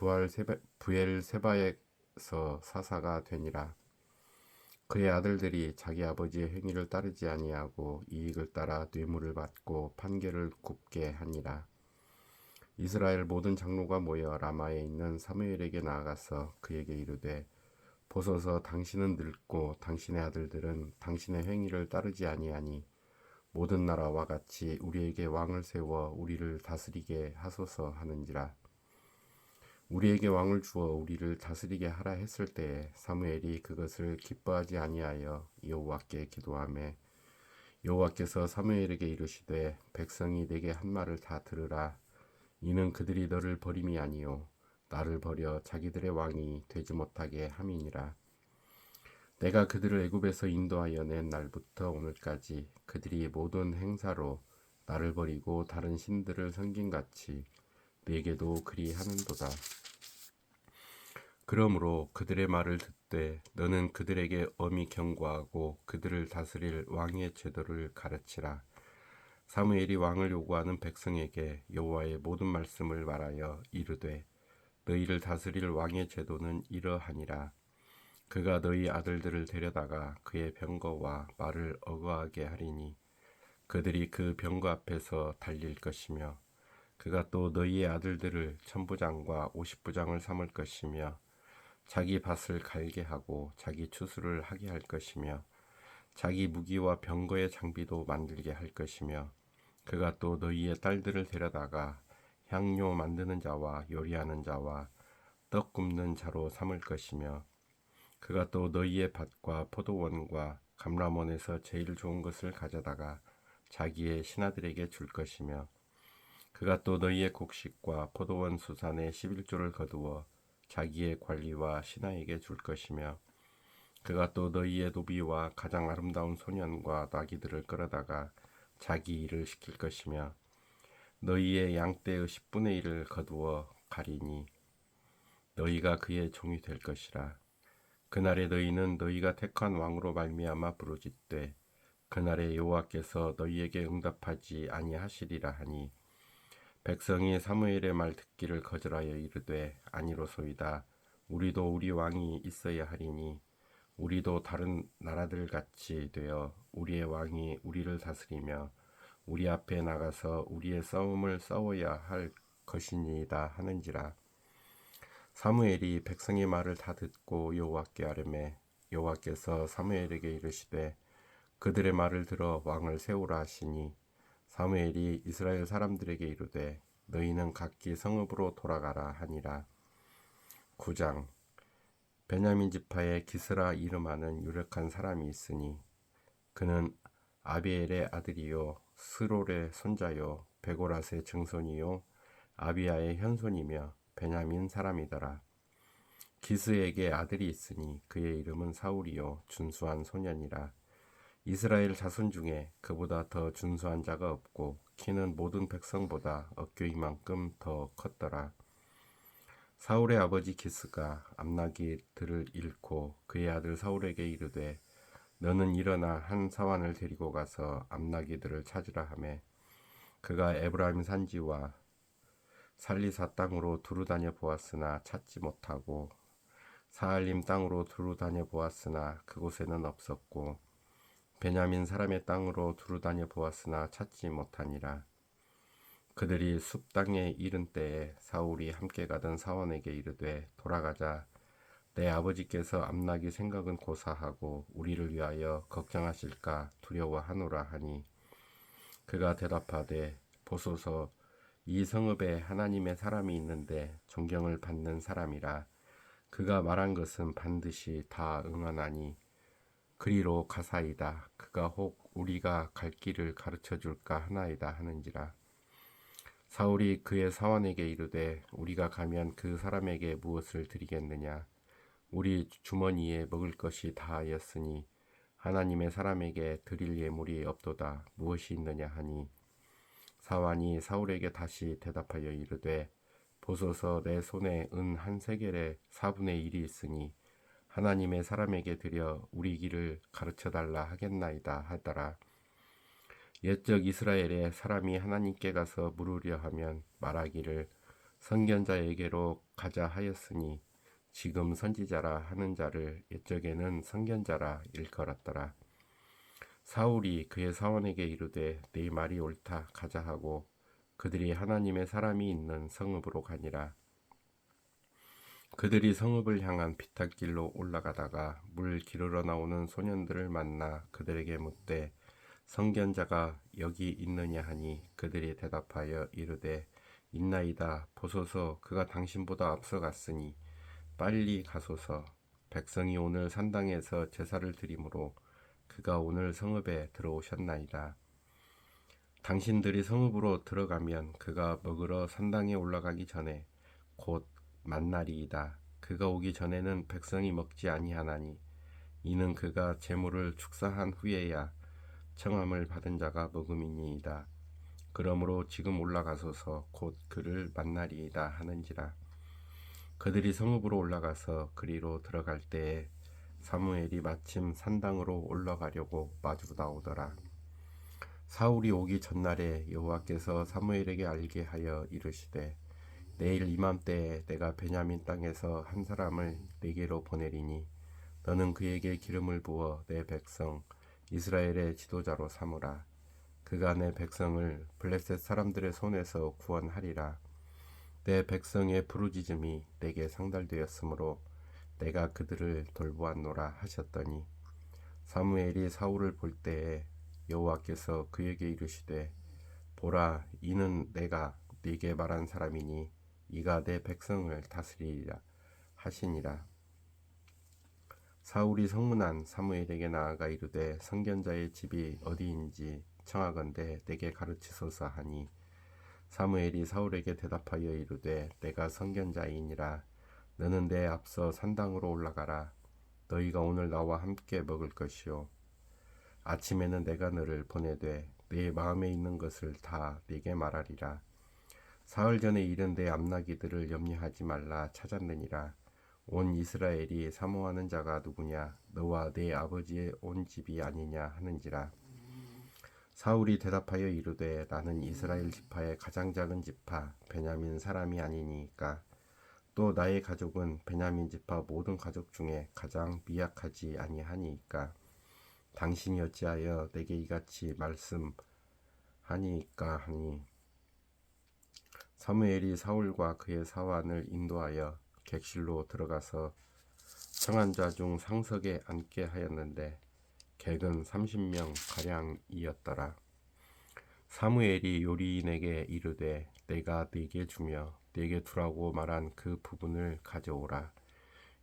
부엘세바에서 사사가 되니라. 그의 아들들이 자기 아버지의 행위를 따르지 아니하고 이익을 따라 뇌물을 받고 판결을 굽게 하니라. 이스라엘 모든 장로가 모여 라마에 있는 사무엘에게 나아가서 그에게 이르되 보소서 당신은 늙고 당신의 아들들은 당신의 행위를 따르지 아니하니 모든 나라와 같이 우리에게 왕을 세워 우리를 다스리게 하소서 하는지라. 우리에게 왕을 주어 우리를 다스리게 하라 했을 때에 사무엘이 그것을 기뻐하지 아니하여 여호와께 기도하매 여호와께서 사무엘에게 이르시되 백성이 내게 한 말을 다 들으라. 이는 그들이 너를 버림이 아니요 나를 버려 자기들의 왕이 되지 못하게 함이니라. 내가 그들을 애굽에서 인도하여 낸 날부터 오늘까지 그들이 모든 행사로 나를 버리고 다른 신들을 섬긴같이 내게도 그리하는도다. 그러므로 그들의 말을 듣되 너는 그들에게 엄히 경고하고 그들을 다스릴 왕의 제도를 가르치라. 사무엘이 왕을 요구하는 백성에게 여호와의 모든 말씀을 말하여 이르되 너희를 다스릴 왕의 제도는 이러하니라. 그가 너희 아들들을 데려다가 그의 병거와 말을 어거하게 하리니 그들이 그 병거 앞에서 달릴 것이며 그가 또 너희의 아들들을 천부장과 50부장을 삼을 것이며 자기 밭을 갈게 하고 자기 추수를 하게 할 것이며 자기 무기와 병거의 장비도 만들게 할 것이며 그가 또 너희의 딸들을 데려다가 향료 만드는 자와 요리하는 자와 떡 굽는 자로 삼을 것이며 그가 또 너희의 밭과 포도원과 감람원에서 제일 좋은 것을 가져다가 자기의 신하들에게 줄 것이며 그가 또 너희의 곡식과 포도원 수산의 11조를 거두어 자기의 관리와 신하에게 줄 것이며 그가 또 너희의 노비와 가장 아름다운 소년과 나귀들을 끌어다가 자기 일을 시킬 것이며 너희의 양떼의 10분의 1을 거두어 가리니 너희가 그의 종이 될 것이라. 그날에 너희는 너희가 택한 왕으로 말미암아 부르짖되 그날에 여호와께서 너희에게 응답하지 아니하시리라 하니 백성이 사무엘의 말 듣기를 거절하여 이르되 아니로소이다. 우리도 우리 왕이 있어야 하리니 우리도 다른 나라들 같이 되어 우리의 왕이 우리를 다스리며 우리 앞에 나가서 우리의 싸움을 싸워야 할 것이니이다 하는지라. 사무엘이 백성의 말을 다 듣고 여호와께 아뢰매 여호와께서 사무엘에게 이르시되 그들의 말을 들어 왕을 세우라 하시니 사무엘이 이스라엘 사람들에게 이르되 너희는 각기 성읍으로 돌아가라 하니라. 9장. 베냐민 지파에 기스라 이름하는 유력한 사람이 있으니 그는 아비엘의 아들이요 스롤의 손자요 베고랏의 증손이요 아비야의 현손이며 베냐민 사람이더라. 기스에게 아들이 있으니 그의 이름은 사울이요 준수한 소년이라. 이스라엘 자손 중에 그보다 더 준수한 자가 없고 키는 모든 백성보다 어깨 이만큼 더 컸더라. 사울의 아버지 기스가 암나기들을 잃고 그의 아들 사울에게 이르되 너는 일어나 한 사환을 데리고 가서 암나기들을 찾으라 하매 그가 에브라임 산지와 살리사 땅으로 두루 다녀 보았으나 찾지 못하고 사알림 땅으로 두루 다녀 보았으나 그곳에는 없었고 베냐민 사람의 땅으로 두루 다녀 보았으나 찾지 못하니라. 그들이 숲 땅에 이른 때에 사울이 함께 가던 사원에게 이르되 돌아가자. 내 아버지께서 암나기 생각은 고사하고 우리를 위하여 걱정하실까 두려워하노라 하니 그가 대답하되 보소서 이 성읍에 하나님의 사람이 있는데 존경을 받는 사람이라 그가 말한 것은 반드시 다 응하나니 그리로 가사이다. 그가 혹 우리가 갈 길을 가르쳐 줄까 하나이다 하는지라. 사울이 그의 사원에게 이르되 우리가 가면 그 사람에게 무엇을 드리겠느냐 우리 주머니에 먹을 것이 다하였으니 하나님의 사람에게 드릴 예물이 없도다 무엇이 있느냐 하니 사환이 사울에게 다시 대답하여 이르되 보소서 내 손에 은 한 세겔의 4분의 1이 있으니 하나님의 사람에게 드려 우리 길을 가르쳐 달라 하겠나이다 하더라. 옛적 이스라엘의 사람이 하나님께 가서 물으려 하면 말하기를 선견자에게로 가자 하였으니 지금 선지자라 하는 자를 옛적에는 선견자라 일컬었더라. 사울이 그의 사원에게 이르되 네 말이 옳다 가자 하고 그들이 하나님의 사람이 있는 성읍으로 가니라. 그들이 성읍을 향한 비탈길로 올라가다가 물 기르러 나오는 소년들을 만나 그들에게 묻되 선견자가 여기 있느냐 하니 그들이 대답하여 이르되 있나이다. 보소서 그가 당신보다 앞서갔으니 빨리 가소서. 백성이 오늘 산당에서 제사를 드리므로 그가 오늘 성읍에 들어오셨나이다. 당신들이 성읍으로 들어가면 그가 먹으러 산당에 올라가기 전에 곧 만날이이다. 그가 오기 전에는 백성이 먹지 아니하나니 이는 그가 제물을 축사한 후에야 청함을 받은 자가 먹음이니이다. 그러므로 지금 올라가소서 곧 그를 만나리이다 하는지라. 그들이 성읍으로 올라가서 그리로 들어갈 때에 사무엘이 마침 산당으로 올라가려고 마주 나오더라. 사울이 오기 전날에 여호와께서 사무엘에게 알게 하여 이르시되 내일 이맘때에 내가 베냐민 땅에서 한 사람을 네게로 보내리니 너는 그에게 기름을 부어 내 백성 이스라엘의 지도자로 삼으라. 그가 내 백성을 블레셋 사람들의 손에서 구원하리라. 내 백성의 부르짖음이 내게 상달되었으므로 내가 그들을 돌보았노라 하셨더니 사무엘이 사울을 볼 때에 여호와께서 그에게 이르시되 보라 이는 내가 네게 말한 사람이니 이가 내 백성을 다스리리라 하시니라. 사울이 성문한 사무엘에게 나아가 이르되 선견자의 집이 어디인지 청하건대 내게 가르치소서 하니 사무엘이 사울에게 대답하여 이르되 내가 선견자이니라. 너는 내 앞서 산당으로 올라가라. 너희가 오늘 나와 함께 먹을 것이요 아침에는 내가 너를 보내되 내 마음에 있는 것을 다 네게 말하리라. 사흘 전에 이른 내 암나기들을 염려하지 말라 찾았느니라. 온 이스라엘이 사모하는 자가 누구냐 너와 네 아버지의 온 집이 아니냐 하는지라. 사울이 대답하여 이르되 나는 이스라엘 지파의 가장 작은 지파 베냐민 사람이 아니니까 또 나의 가족은 베냐민 지파 모든 가족 중에 가장 미약하지 아니하니까 당신이 어찌하여 내게 이같이 말씀하니까 하니 사무엘이 사울과 그의 사환을 인도하여 객실로 들어가서 청한 자 중 상석에 앉게 하였는데 객은 30명 가량이었더라. 사무엘이 요리인에게 이르되 내가 네게 주며 네게 두라고 말한 그 부분을 가져오라.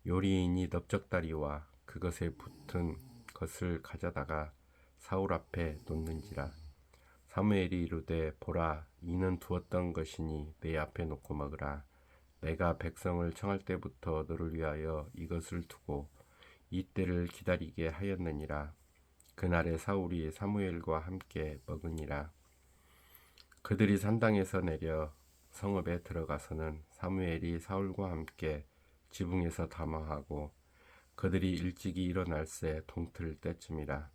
요리인이 넓적다리와 그것에 붙은 것을 가져다가 사울 앞에 놓는지라. 사무엘이 이르되 보라 이는 두었던 것이니 내 앞에 놓고 먹으라. 내가 백성을 청할 때부터 너를 위하여 이것을 두고 이 때를 기다리게 하였느니라. 그날에 사울이 사무엘과 함께 먹으니라. 그들이 산당에서 내려 성읍에 들어가서는 사무엘이 사울과 함께 지붕에서 담화하고 그들이 일찍이 일어날새 동틀 때쯤이라.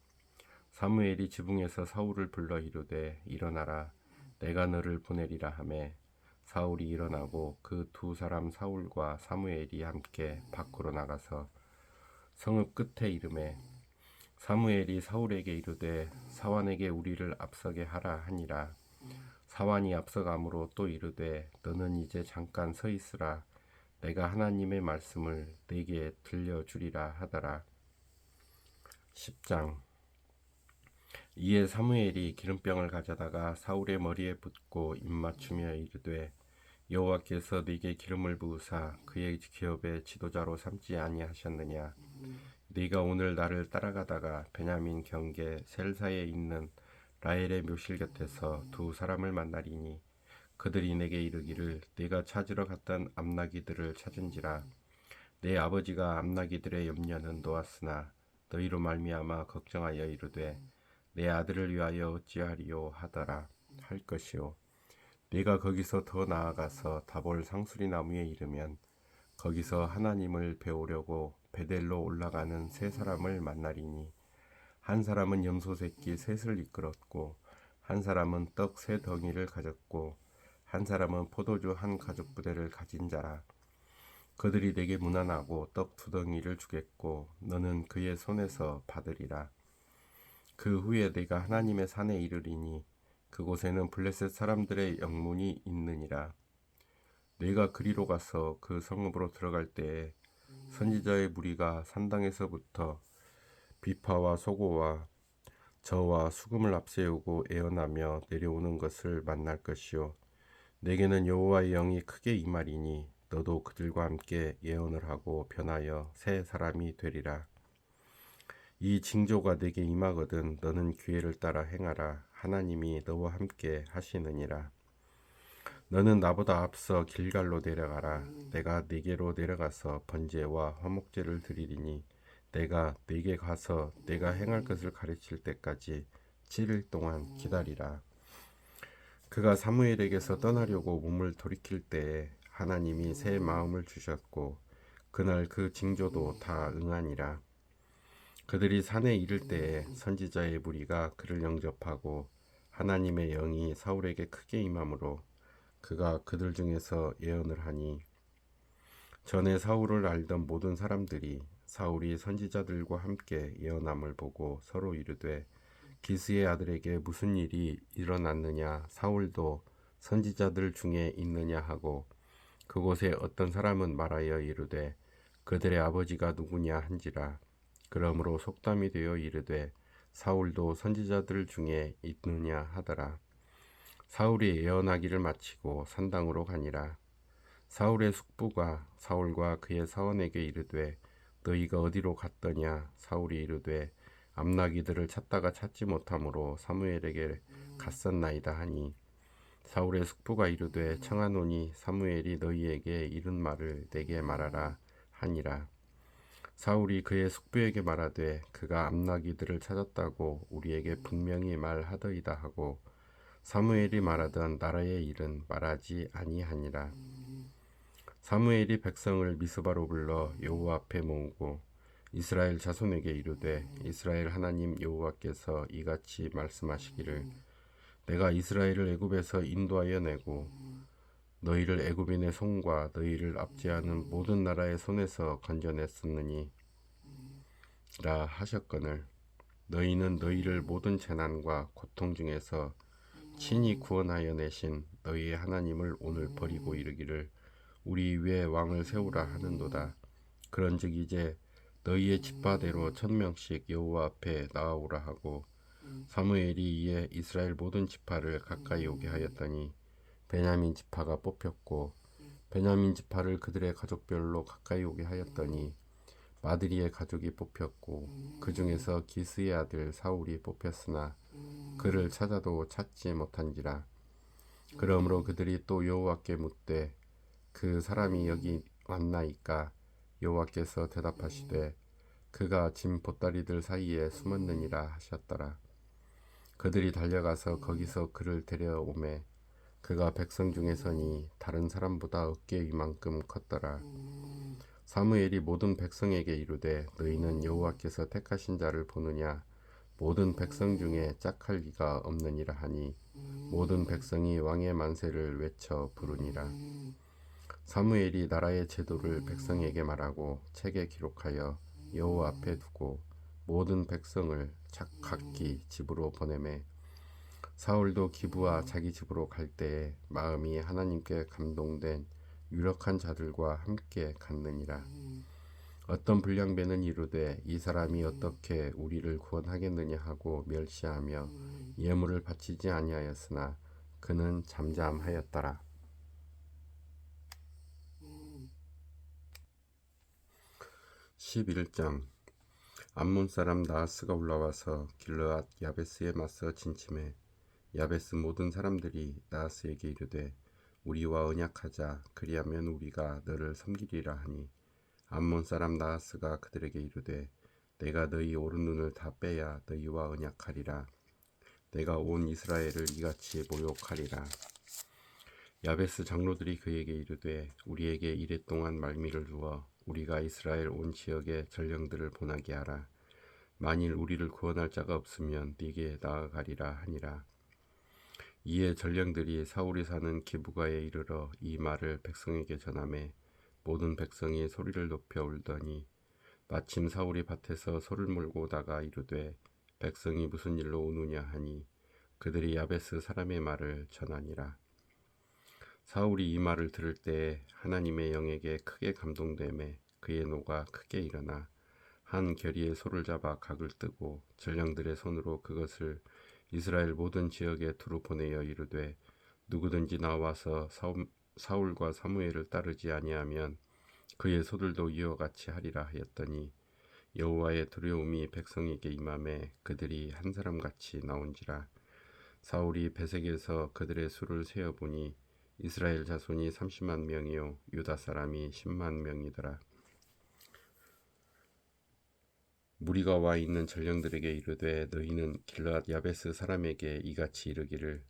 사무엘이 지붕에서 사울을 불러 이르되 일어나라 내가 너를 보내리라 하매 사울이 일어나고 그 두 사람 사울과 사무엘이 함께 밖으로 나가서 성읍 끝에 이르매 사무엘이 사울에게 이르되 사환에게 우리를 앞서게 하라 하니라. 사환이 앞서가므로 또 이르되 너는 이제 잠깐 서 있으라. 내가 하나님의 말씀을 네게 들려주리라 하더라. 10장. 이에 사무엘이 기름병을 가져다가 사울의 머리에 붓고 입맞추며 이르되 여호와께서 네게 기름을 부으사 그의 기업의 지도자로 삼지 아니하셨느냐. 네가 오늘 나를 따라가다가 베냐민 경계 셀사에 있는 라헬의 묘실 곁에서 두 사람을 만나리니 그들이 내게 이르기를 네가 찾으러 갔던 암나기들을 찾은지라. 내 아버지가 암나기들의 염려는 놓았으나 너희로 말미암아 걱정하여 이르되 내 아들을 위하여 어찌하리요 하더라 할 것이요. 네가 거기서 더 나아가서 다볼 상수리 나무에 이르면 거기서 하나님을 배우려고 베델로 올라가는 세 사람을 만나리니 한 사람은 염소 새끼 셋을 이끌었고 한 사람은 떡 세 덩이를 가졌고 한 사람은 포도주 한 가죽 부대를 가진 자라. 그들이 내게 문안하고 떡 두 덩이를 주겠고 너는 그의 손에서 받으리라. 그 후에 내가 하나님의 산에 이르리니 그곳에는 블레셋 사람들의 영문이 있느니라. 내가 그리로 가서 그 성읍으로 들어갈 때에 선지자의 무리가 산당에서부터 비파와 소고와 저와 수금을 앞세우고 애원하며 내려오는 것을 만날 것이요. 내게는 여호와의 영이 크게 임하리니 너도 그들과 함께 예언을 하고 변하여 새 사람이 되리라. 이 징조가 내게 임하거든 너는 기회를 따라 행하라. 하나님이 너와 함께 하시느니라. 너는 나보다 앞서 길갈로 내려가라. 내가 네게로 내려가서 번제와 화목제를 드리리니 내가 네게 가서 내가 행할 것을 가르칠 때까지 7일 동안 기다리라. 그가 사무엘에게서 떠나려고 몸을 돌이킬 때에 하나님이 새 마음을 주셨고 그날 그 징조도 다 응하니라. 그들이 산에 이를 때에 선지자의 무리가 그를 영접하고 하나님의 영이 사울에게 크게 임함으로 그가 그들 중에서 예언을 하니 전에 사울을 알던 모든 사람들이 사울이 선지자들과 함께 예언함을 보고 서로 이르되 기스의 아들에게 무슨 일이 일어났느냐. 사울도 선지자들 중에 있느냐 하고 그곳에 어떤 사람은 말하여 이르되 그들의 아버지가 누구냐 한지라. 그러므로 속담이 되어 이르되 사울도 선지자들 중에 있느냐 하더라. 사울이 예언하기를 마치고 산당으로 가니라. 사울의 숙부가 사울과 그의 사원에게 이르되 너희가 어디로 갔더냐. 사울이 이르되 암나기들을 찾다가 찾지 못하므로 사무엘에게 갔었나이다 하니 사울의 숙부가 이르되 청하노니 사무엘이 너희에게 이른 말을 내게 말하라 하니라. 사울이 그의 숙부에게 말하되 그가 암나기들을 찾았다고 우리에게 분명히 말하더이다 하고 사무엘이 말하던 나라의 일은 말하지 아니하니라. 사무엘이 백성을 미스바로 불러 여호와 앞에 모으고 이스라엘 자손에게 이르되 이스라엘 하나님 여호와께서 이같이 말씀하시기를 내가 이스라엘을 애굽에서 인도하여 내고 너희를 애굽인의 손과 너희를 압제하는 모든 나라의 손에서 건져냈었느니 라 하셨거늘 너희는 너희를 모든 재난과 고통 중에서 친히 구원하여 내신 너희의 하나님을 오늘 버리고 이르기를 우리 위에 왕을 세우라 하는도다. 그런즉 이제 너희의 지파대로 1000명씩 여호와 앞에 나아오라 하고 사무엘이 이에 이스라엘 모든 지파를 가까이 오게 하였더니 베냐민 지파가 뽑혔고 베냐민 지파를 그들의 가족별로 가까이 오게 하였더니 마드리의 가족이 뽑혔고 그 중에서 기스의 아들 사울이 뽑혔으나 그를 찾아도 찾지 못한지라. 그러므로 그들이 또 여호와께 묻되 그 사람이 여기 왔나이까. 여호와께서 대답하시되 그가 짐 보따리들 사이에 숨었느니라 하셨더라. 그들이 달려가서 거기서 그를 데려오매 그가 백성 중에서니 다른 사람보다 어깨 위만큼 컸더라. 사무엘이 모든 백성에게 이르되 너희는 여호와께서 택하신 자를 보느냐. 모든 백성 중에 짝할 리가 없느니라 하니 모든 백성이 왕의 만세를 외쳐 부르니라. 사무엘이 나라의 제도를 백성에게 말하고 책에 기록하여 여호와 앞에 두고 모든 백성을 각기 집으로 보내매 사울도 기브와 자기 집으로 갈 때에 마음이 하나님께 감동된 유력한 자들과 함께 갔느니라. 어떤 불량배는 이르되 이 사람이 어떻게 우리를 구원하겠느냐 하고 멸시하며 예물을 바치지 아니하였으나 그는 잠잠하였더라. 11장. 암몬 사람 나하스가 올라와서 길르앗 야베스에 맞서 진침해 야베스 모든 사람들이 나하스에게 이르되 우리와 언약하자 그리하면 우리가 너를 섬기리라 하니 암몬 사람 나하스가 그들에게 이르되 내가 너희 오른 눈을 다 빼야 너희와 언약하리라. 내가 온 이스라엘을 이같이 모욕하리라. 야베스 장로들이 그에게 이르되 우리에게 이랫동안 말미를 주어 우리가 이스라엘 온 지역에 전령들을 보내게 하라. 만일 우리를 구원할 자가 없으면 네게 나아가리라 하니라. 이에 전령들이 사울이 사는 기브가에 이르러 이 말을 백성에게 전하매 모든 백성이 소리를 높여 울더니 마침 사울이 밭에서 소를 몰고 오다가 이르되 백성이 무슨 일로 우느냐 하니 그들이 야베스 사람의 말을 전하니라. 사울이 이 말을 들을 때에 하나님의 영에게 크게 감동되매 그의 노가 크게 일어나 한 결의의 소를 잡아 각을 뜨고 전령들의 손으로 그것을 이스라엘 모든 지역에 두루 보내어 이르되 누구든지 나와서 사울과 사무엘을 따르지 아니하면 그의 소들도 이와 같이 하리라 하였더니 여호와의 두려움이 백성에게 임하매 그들이 한 사람같이 나온지라. 사울이 베색에서 그들의 수를 세어보니 이스라엘 자손이 30만 명이요 유다 사람이 10만 명이더라. 무리가 와 있는 전령들에게 이르되 너희는 길르앗 야베스 사람에게 이같이 이르기를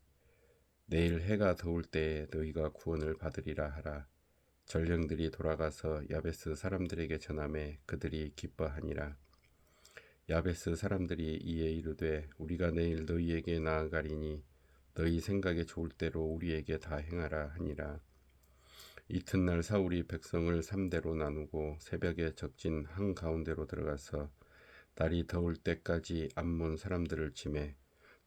내일 해가 더울 때에 너희가 구원을 받으리라 하라. 전령들이 돌아가서 야베스 사람들에게 전하매 그들이 기뻐하니라. 야베스 사람들이 이에 이르되 우리가 내일 너희에게 나아가리니 너희 생각에 좋을 대로 우리에게 다 행하라 하니라. 이튿날 사울이 백성을 3대로 나누고 새벽에 적진 한가운데로 들어가서 날이 더울 때까지 암몬 사람들을 치매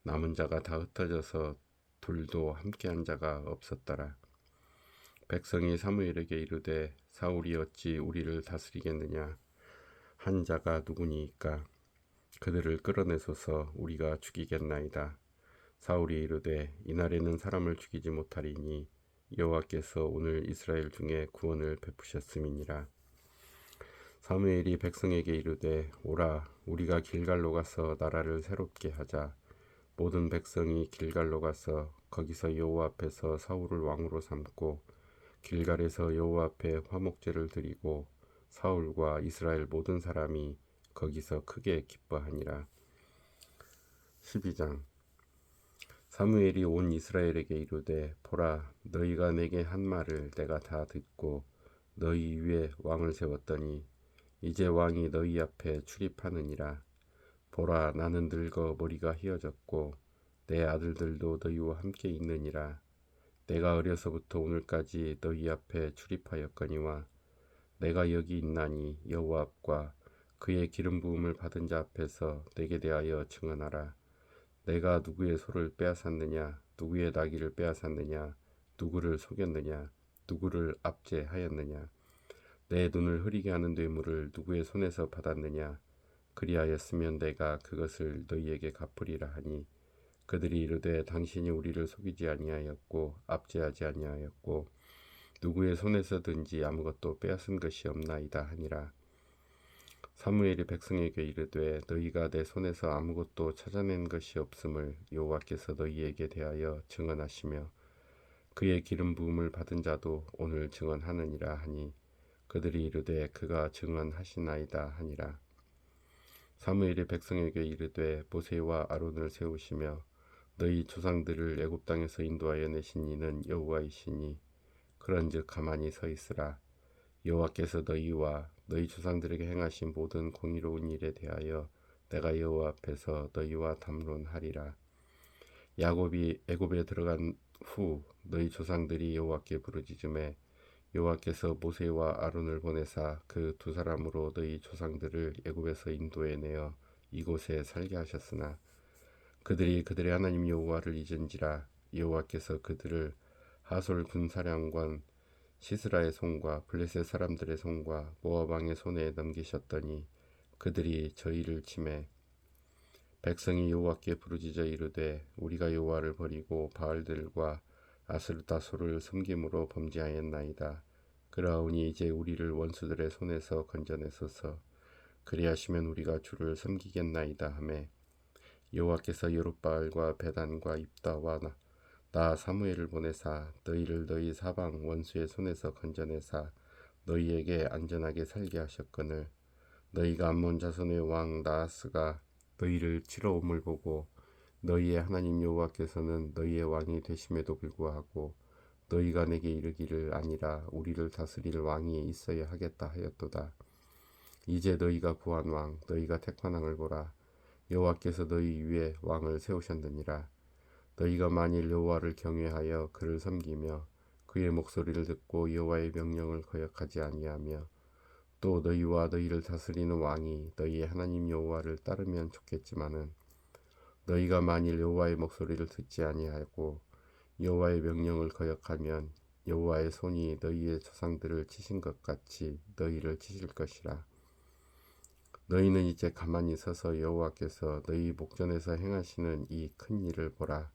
남은 자가 다 흩어져서 둘도 함께한 자가 없었더라. 백성이 사무엘에게 이르되 사울이 어찌 우리를 다스리겠느냐 한 자가 누구니이까 그들을 끌어내소서 우리가 죽이겠나이다. 사울이 이르되 이날에는 사람을 죽이지 못하리니 여호와께서 오늘 이스라엘 중에 구원을 베푸셨음이니라. 사무엘이 백성에게 이르되 오라 우리가 길갈로 가서 나라를 새롭게 하자. 모든 백성이 길갈로 가서 거기서 여호와 앞에서 사울을 왕으로 삼고 길갈에서 여호와 앞에 화목제를 드리고 사울과 이스라엘 모든 사람이 거기서 크게 기뻐하니라. 12장. 사무엘이 온 이스라엘에게 이르되 보라 너희가 내게 한 말을 내가 다 듣고 너희 위에 왕을 세웠더니 이제 왕이 너희 앞에 출입하느니라. 보라 나는 늙어 머리가 휘어졌고 내 아들들도 너희와 함께 있느니라. 내가 어려서부터 오늘까지 너희 앞에 출입하였거니와 내가 여기 있나니 여호와 앞과 그의 기름 부음을 받은 자 앞에서 내게 대하여 증언하라. 내가 누구의 소를 빼앗았느냐 누구의 나귀를 빼앗았느냐 누구를 속였느냐 누구를 압제하였느냐 내 눈을 흐리게 하는 뇌물을 누구의 손에서 받았느냐 그리하였으면 내가 그것을 너희에게 갚으리라 하니 그들이 이르되 당신이 우리를 속이지 아니하였고 압제하지 아니하였고 누구의 손에서든지 아무것도 빼앗은 것이 없나이다 하니라. 사무엘이 백성에게 이르되 너희가 내 손에서 아무것도 찾아낸 것이 없음을 여호와께서 너희에게 대하여 증언하시며 그의 기름 부음을 받은 자도 오늘 증언하느니라 하니 그들이 이르되 그가 증언하시나이다 하니라. 사무엘이 백성에게 이르되 모세와 아론을 세우시며 너희 조상들을 애굽 땅에서 인도하여 내신 이는 여호와이시니 그런즉 가만히 서 있으라. 여호와께서 너희와 너희 조상들에게 행하신 모든 공의로운 일에 대하여 내가 여호와 앞에서 너희와 담론하리라. 야곱이 애굽에 들어간 후 너희 조상들이 여호와께 부르짖음에 여호와께서 모세와 아론을 보내사 그 두 사람으로 너희 조상들을 애굽에서 인도해내어 이곳에 살게 하셨으나 그들이 그들의 하나님 여호와를 잊은지라 여호와께서 그들을 하솔 군사령관 시스라의 손과 블레셋 사람들의 손과 모압 왕의 손에 넘기셨더니 그들이 저희를 치매 백성이 여호와께 부르짖어 이르되 우리가 여호와를 버리고 바알들과 아스르다소를 섬김으로 범죄하였나이다. 그러하오니 이제 우리를 원수들의 손에서 건져내소서. 그리하시면 우리가 주를 섬기겠나이다 하매 여호와께서 여룻바알과 베단과 입다와 나 사무엘을 보내사 너희를 너희 사방 원수의 손에서 건져내사 너희에게 안전하게 살게 하셨거늘 너희가 암몬 자손의 왕 나하스가 너희를 치러 옴을 보고 너희의 하나님 여호와께서는 너희의 왕이 되심에도 불구하고 너희가 내게 이르기를 아니라 우리를 다스릴 왕이 있어야 하겠다 하였도다. 이제 너희가 구한 왕 너희가 택한 왕을 보라. 여호와께서 너희 위에 왕을 세우셨느니라. 너희가 만일 여호와를 경외하여 그를 섬기며 그의 목소리를 듣고 여호와의 명령을 거역하지 아니하며 또 너희와 너희를 다스리는 왕이 너희의 하나님 여호와를 따르면 좋겠지만은 너희가 만일 여호와의 목소리를 듣지 아니하고 여호와의 명령을 거역하면 여호와의 손이 너희의 조상들을 치신 것 같이 너희를 치실 것이라. 너희는 이제 가만히 서서 여호와께서 너희 목전에서 행하시는 이 큰 일을 보라.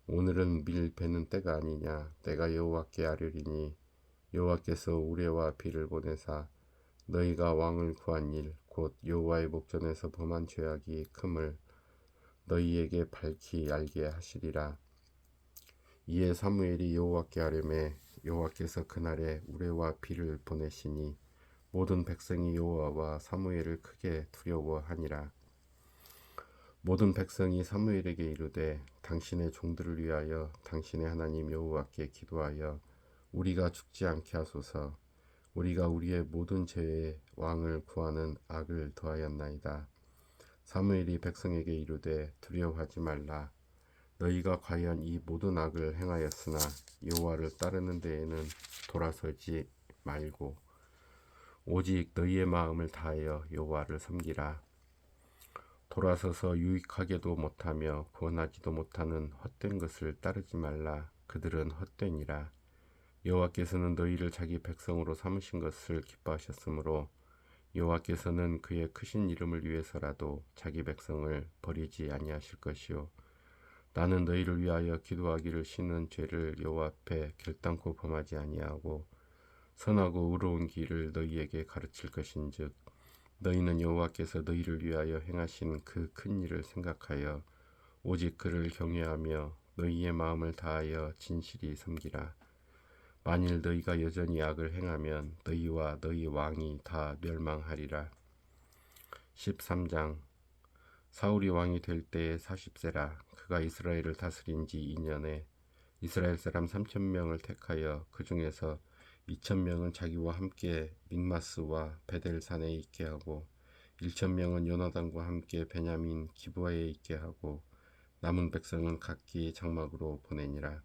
오늘은 밀 베는 때가 아니냐. 때가 여호와께 아뢰리니 여호와께서 우레와 비를 보내사 너희가 왕을 구한 일 곧 여호와의 목전에서 범한 죄악이 큼을 너희에게 밝히 알게 하시리라. 이에 사무엘이 여호와께 아뢰매 여호와께서 그날에 우레와 비를 보내시니 모든 백성이 여호와와 사무엘을 크게 두려워하니라. 모든 백성이 사무엘에게 이르되 당신의 종들을 위하여 당신의 하나님 여호와께 기도하여 우리가 죽지 않게 하소서. 우리가 우리의 모든 죄에 왕을 구하는 악을 더하였나이다. 사무엘이 백성에게 이르되 두려워하지 말라. 너희가 과연 이 모든 악을 행하였으나 여호와를 따르는 데에는 돌아서지 말고 오직 너희의 마음을 다하여 여호와를 섬기라. 돌아서서 유익하게도 못하며 구원하지도 못하는 헛된 것을 따르지 말라. 그들은 헛되니라. 여호와께서는 너희를 자기 백성으로 삼으신 것을 기뻐하셨으므로 여호와께서는 그의 크신 이름을 위해서라도 자기 백성을 버리지 아니하실 것이요 나는 너희를 위하여 기도하기를 쉬는 죄를 여호와 앞에 결단코 범하지 아니하고 선하고 의로운 길을 너희에게 가르칠 것인즉 너희는 여호와께서 너희를 위하여 행하신 그 큰 일을 생각하여 오직 그를 경외하며 너희의 마음을 다하여 진실이 섬기라. 만일 너희가 여전히 악을 행하면 너희와 너희 왕이 다 멸망하리라. 13장 사울이 왕이 될 때에 40세라. 그가 이스라엘을 다스린 지 2년에 이스라엘 사람 3,000명을 택하여 그 중에서 2,000명은 자기와 함께 믹마스와 베델산에 있게 하고 1,000명은 요나단과 함께 베냐민 기브아에 있게 하고 남은 백성은 각기 장막으로 보내니라.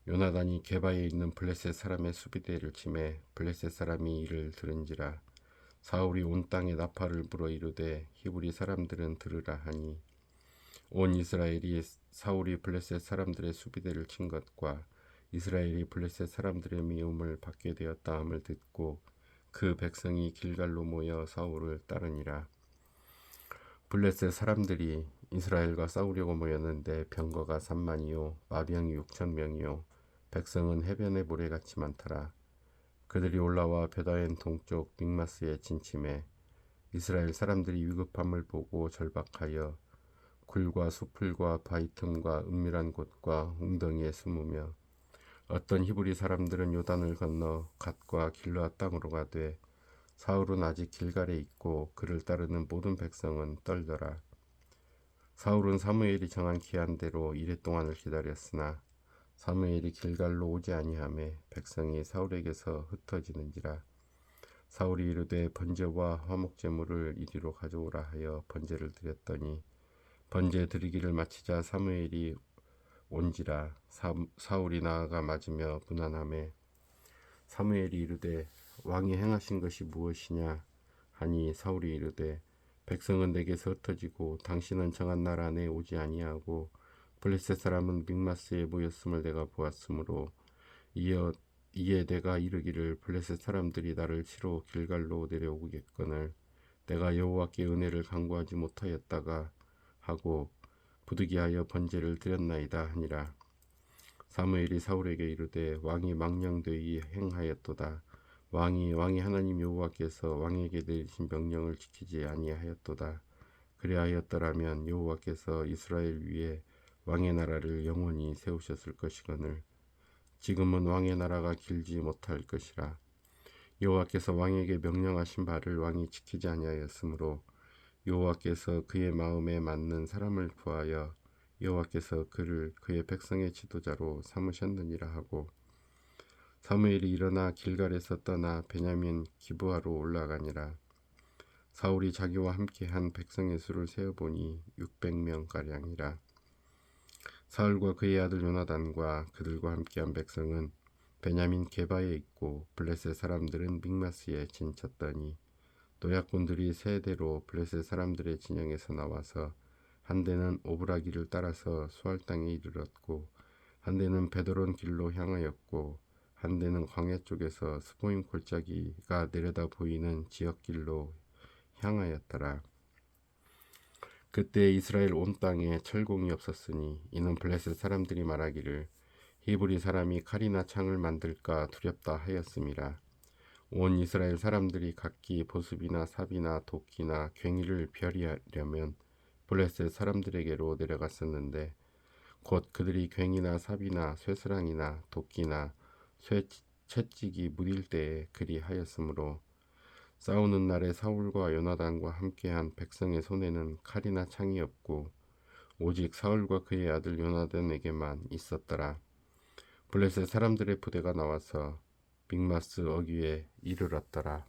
요나단이 게바에 있는 블레셋 사람의 수비대를 치매 블레셋 사람이 이를 들은지라. 사울이 온 땅에 나팔을 불어 이르되 히브리 사람들은 들으라 하니 온 이스라엘이 사울이 블레셋 사람들의 수비대를 친 것과 이스라엘이 블레셋 사람들의 미움을 받게 되었다 함을 듣고 그 백성이 길갈로 모여 사울을 따르니라. 블레셋 사람들이 이스라엘과 싸우려고 모였는데 병거가 3만이요 마병이 6,000명이요 백성은 해변의 모래같이 많더라. 그들이 올라와 베다엔 동쪽 믹마스에 진침해 이스라엘 사람들이 위급함을 보고 절박하여 굴과 수풀과 바위 틈과 은밀한 곳과 웅덩이에 숨으며 어떤 히브리 사람들은 요단을 건너 갓과 길르앗 땅으로 가되 사울은 아직 길갈에 있고 그를 따르는 모든 백성은 떨더라. 사울은 사무엘이 정한 기한대로 이레 동안을 기다렸으나 사무엘이 길갈로 오지 아니하매 백성이 사울에게서 흩어지는지라. 사울이 이르되 번제와 화목제물을 이리로 가져오라 하여 번제를 드렸더니 번제 드리기를 마치자 사무엘이 온지라. 사울이 나아가 맞으며 무난하매 사무엘이 이르되 왕이 행하신 것이 무엇이냐 하니 사울이 이르되 백성은 내게서 흩어지고 당신은 정한 날 안에 오지 아니하고 블레셋 사람은 믹마스에 모였음을 내가 보았으므로 이어 이에 내가 이르기를 블레셋 사람들이 나를 치러 길갈로 내려오겠거늘 내가 여호와께 은혜를 간구하지 못하였다가 하고 부득이하여 번제를 드렸나이다 하니라. 사무엘이 사울에게 이르되 왕이 망령되이 행하였도다. 왕이 하나님 여호와께서 왕에게 내리신 명령을 지키지 아니하였도다. 그리하였더라면 여호와께서 이스라엘 위에 왕의 나라를 영원히 세우셨을 것이거늘 지금은 왕의 나라가 길지 못할 것이라. 여호와께서 왕에게 명령하신 바를 왕이 지키지 아니하였으므로 여호와께서 그의 마음에 맞는 사람을 구하여 여호와께서 그를 그의 백성의 지도자로 삼으셨느니라 하고 사무엘이 일어나 길갈에서 떠나 베냐민 기브아로 올라가니라. 사울이 자기와 함께한 백성의 수를 세어보니 600명 가량이라. 사울과 그의 아들 요나단과 그들과 함께한 백성은 베냐민 게바에 있고 블레셋 사람들은 믹마스에 진쳤더니 노략군들이 세 대로 블레셋 사람들의 진영에서 나와서 한 대는 오브라기를 따라서 수알 땅에 이르렀고 한 대는 베드론 길로 향하였고 한 대는 광야 쪽에서 스보임 골짜기가 내려다 보이는 지역 길로 향하였더라. 그때 이스라엘 온 땅에 철공이 없었으니 이는 블레셋 사람들이 말하기를 히브리 사람이 칼이나 창을 만들까 두렵다 하였음이라. 온 이스라엘 사람들이 각기 보습이나 삽이나 도끼나 괭이를 벼리하려면 블레셋 사람들에게로 내려갔었는데 곧 그들이 괭이나 삽이나 쇠스랑이나 도끼나 채찍이 무딜 때에 그리하였으므로 싸우는 날에 사울과 요나단과 함께한 백성의 손에는 칼이나 창이 없고 오직 사울과 그의 아들 요나단에게만 있었더라. 블레셋 사람들의 부대가 나와서 믹마스 어귀에 이르렀더라.